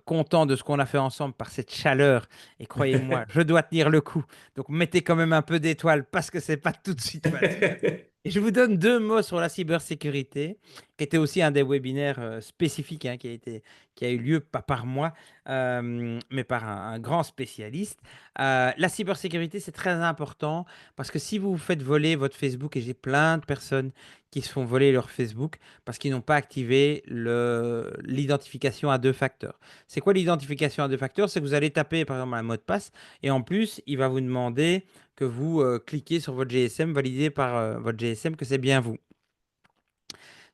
content de ce qu'on a fait ensemble par cette chaleur. Et croyez-moi, je dois tenir le coup. Donc mettez quand même un peu d'étoiles parce que c'est pas tout de suite facile. Et je vous donne deux mots sur la cybersécurité, qui était aussi un des webinaires spécifiques hein, qui a eu lieu, pas par moi, mais par un grand spécialiste. La cybersécurité, c'est très important parce que si vous vous faites voler votre Facebook, et j'ai plein de personnes qui se font voler leur Facebook parce qu'ils n'ont pas activé l'identification à deux facteurs. C'est quoi l'identification à deux facteurs? C'est que vous allez taper par exemple un mot de passe et en plus, il va vous demander que vous cliquez sur votre GSM, validé par votre GSM que c'est bien vous.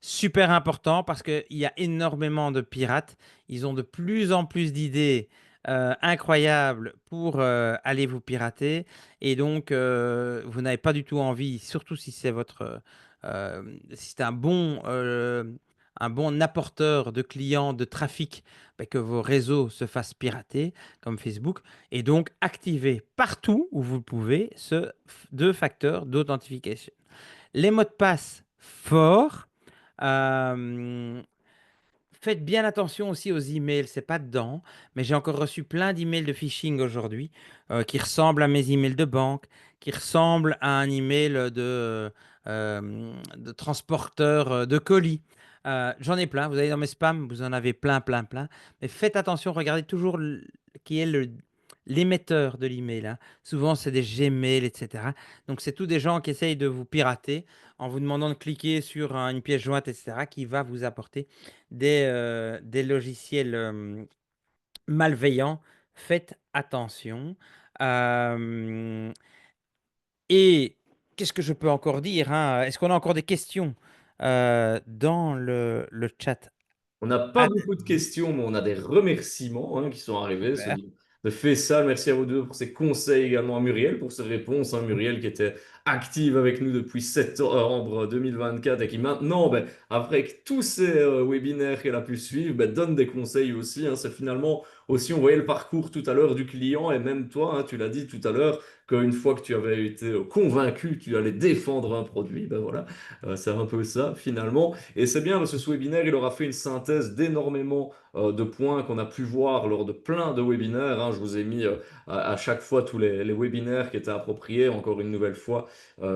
Super important parce qu'il y a énormément de pirates. Ils ont de plus en plus d'idées incroyables pour aller vous pirater. Et donc, vous n'avez pas du tout envie, surtout si c'est si c'est un bon apporteur de clients, de trafic, ben, que vos réseaux se fassent pirater, comme Facebook. Et donc, activez partout où vous le pouvez deux facteurs d'authentification. Les mots de passe forts. euh, Faites bien attention aussi aux emails, c'est pas dedans, mais j'ai encore reçu plein d'emails de phishing aujourd'hui qui ressemblent à mes emails de banque, qui ressemblent à un email de transporteur de colis. J'en ai plein, vous allez dans mes spams, vous en avez plein, plein, plein. Mais faites attention, regardez toujours qui est l'émetteur de l'email, hein. Souvent, c'est des Gmail, etc. Donc, c'est tous des gens qui essayent de vous pirater en vous demandant de cliquer sur une pièce jointe, etc., qui va vous apporter des logiciels malveillants. Faites attention. Euh, et qu'est-ce que je peux encore dire, hein? Est-ce qu'on a encore des questions dans le chat? On n'a pas Ah, beaucoup de questions, mais on a des remerciements qui sont arrivés. super. De Faisal, merci à vous deux pour ces conseils, également à Muriel pour ses réponses. Muriel qui était active avec nous depuis septembre 2024 et qui maintenant, ben, après tous ces webinaires qu'elle a pu suivre, ben, donne des conseils aussi. C'est finalement aussi, on voyait le parcours tout à l'heure du client et même toi, tu l'as dit tout à l'heure, qu'une fois que tu avais été convaincu, tu allais défendre un produit. Ben voilà, c'est un peu ça finalement. Et c'est bien parce que ce webinaire, il aura fait une synthèse d'énormément de points qu'on a pu voir lors de plein de webinaires. Je vous ai mis à chaque fois tous les webinaires qui étaient appropriés. Encore une nouvelle fois,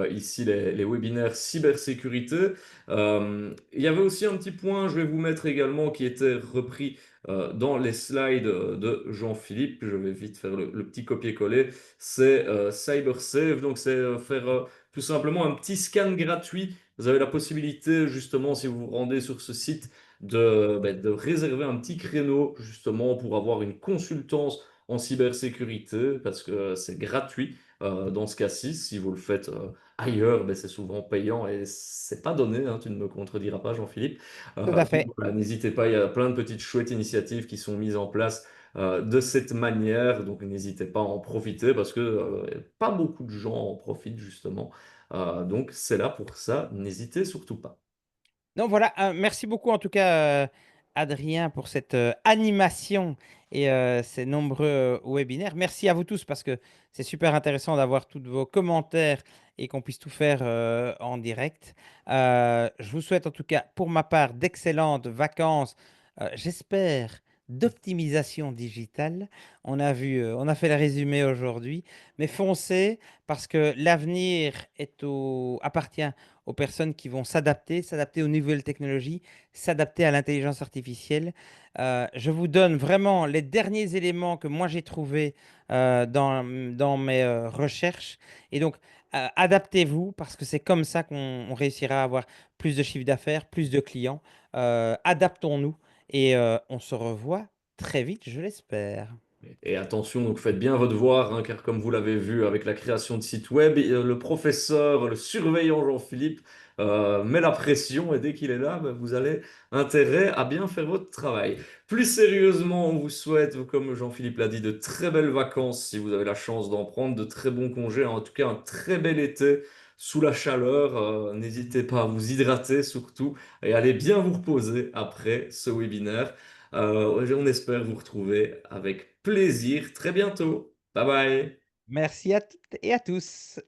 ici les webinaires cybersécurité. Il y avait aussi un petit point, je vais vous mettre également, qui était repris dans les slides de Jean-Philippe. Je vais vite faire le petit copier-coller. C'est CyberSafe. Donc, c'est faire tout simplement un petit scan gratuit. Vous avez la possibilité, justement, si vous vous rendez sur ce site, de réserver un petit créneau, justement, pour avoir une consultance en cybersécurité, parce que c'est gratuit. Dans ce cas-ci, si vous le faites ailleurs, ben, c'est souvent payant et c'est pas donné, tu ne me contrediras pas, Jean-Philippe. Tout à Donc fait. voilà, n'hésitez pas, il y a plein de petites chouettes initiatives qui sont mises en place de cette manière, donc n'hésitez pas à en profiter parce que pas beaucoup de gens en profitent justement. Donc c'est là pour ça, n'hésitez surtout pas. Donc voilà, merci beaucoup en tout cas, Adrien, pour cette animation et ces nombreux webinaires. Merci à vous tous parce que c'est super intéressant d'avoir tous vos commentaires et qu'on puisse tout faire en direct. Je vous souhaite en tout cas, pour ma part, d'excellentes vacances, j'espère, d'optimisation digitale. On a fait le résumé aujourd'hui, mais foncez parce que l'avenir appartient aux personnes qui vont s'adapter aux nouvelles technologies, s'adapter à l'intelligence artificielle. Je vous donne vraiment les derniers éléments que moi j'ai trouvés dans mes recherches. Et donc, adaptez-vous parce que c'est comme ça qu'on réussira à avoir plus de chiffre d'affaires, plus de clients. Adaptons-nous et on se revoit très vite, je l'espère. Et attention, donc faites bien votre devoir, car comme vous l'avez vu avec la création de sites web, le professeur, le surveillant Jean-Philippe met la pression et dès qu'il est là, ben, vous avez intérêt à bien faire votre travail. Plus sérieusement, on vous souhaite, comme Jean-Philippe l'a dit, de très belles vacances si vous avez la chance d'en prendre, de très bons congés, en tout cas un très bel été sous la chaleur. N'hésitez pas à vous hydrater surtout et allez bien vous reposer après ce webinaire. On espère vous retrouver avec plaisir très bientôt. Bye bye. Merci à toutes et à tous.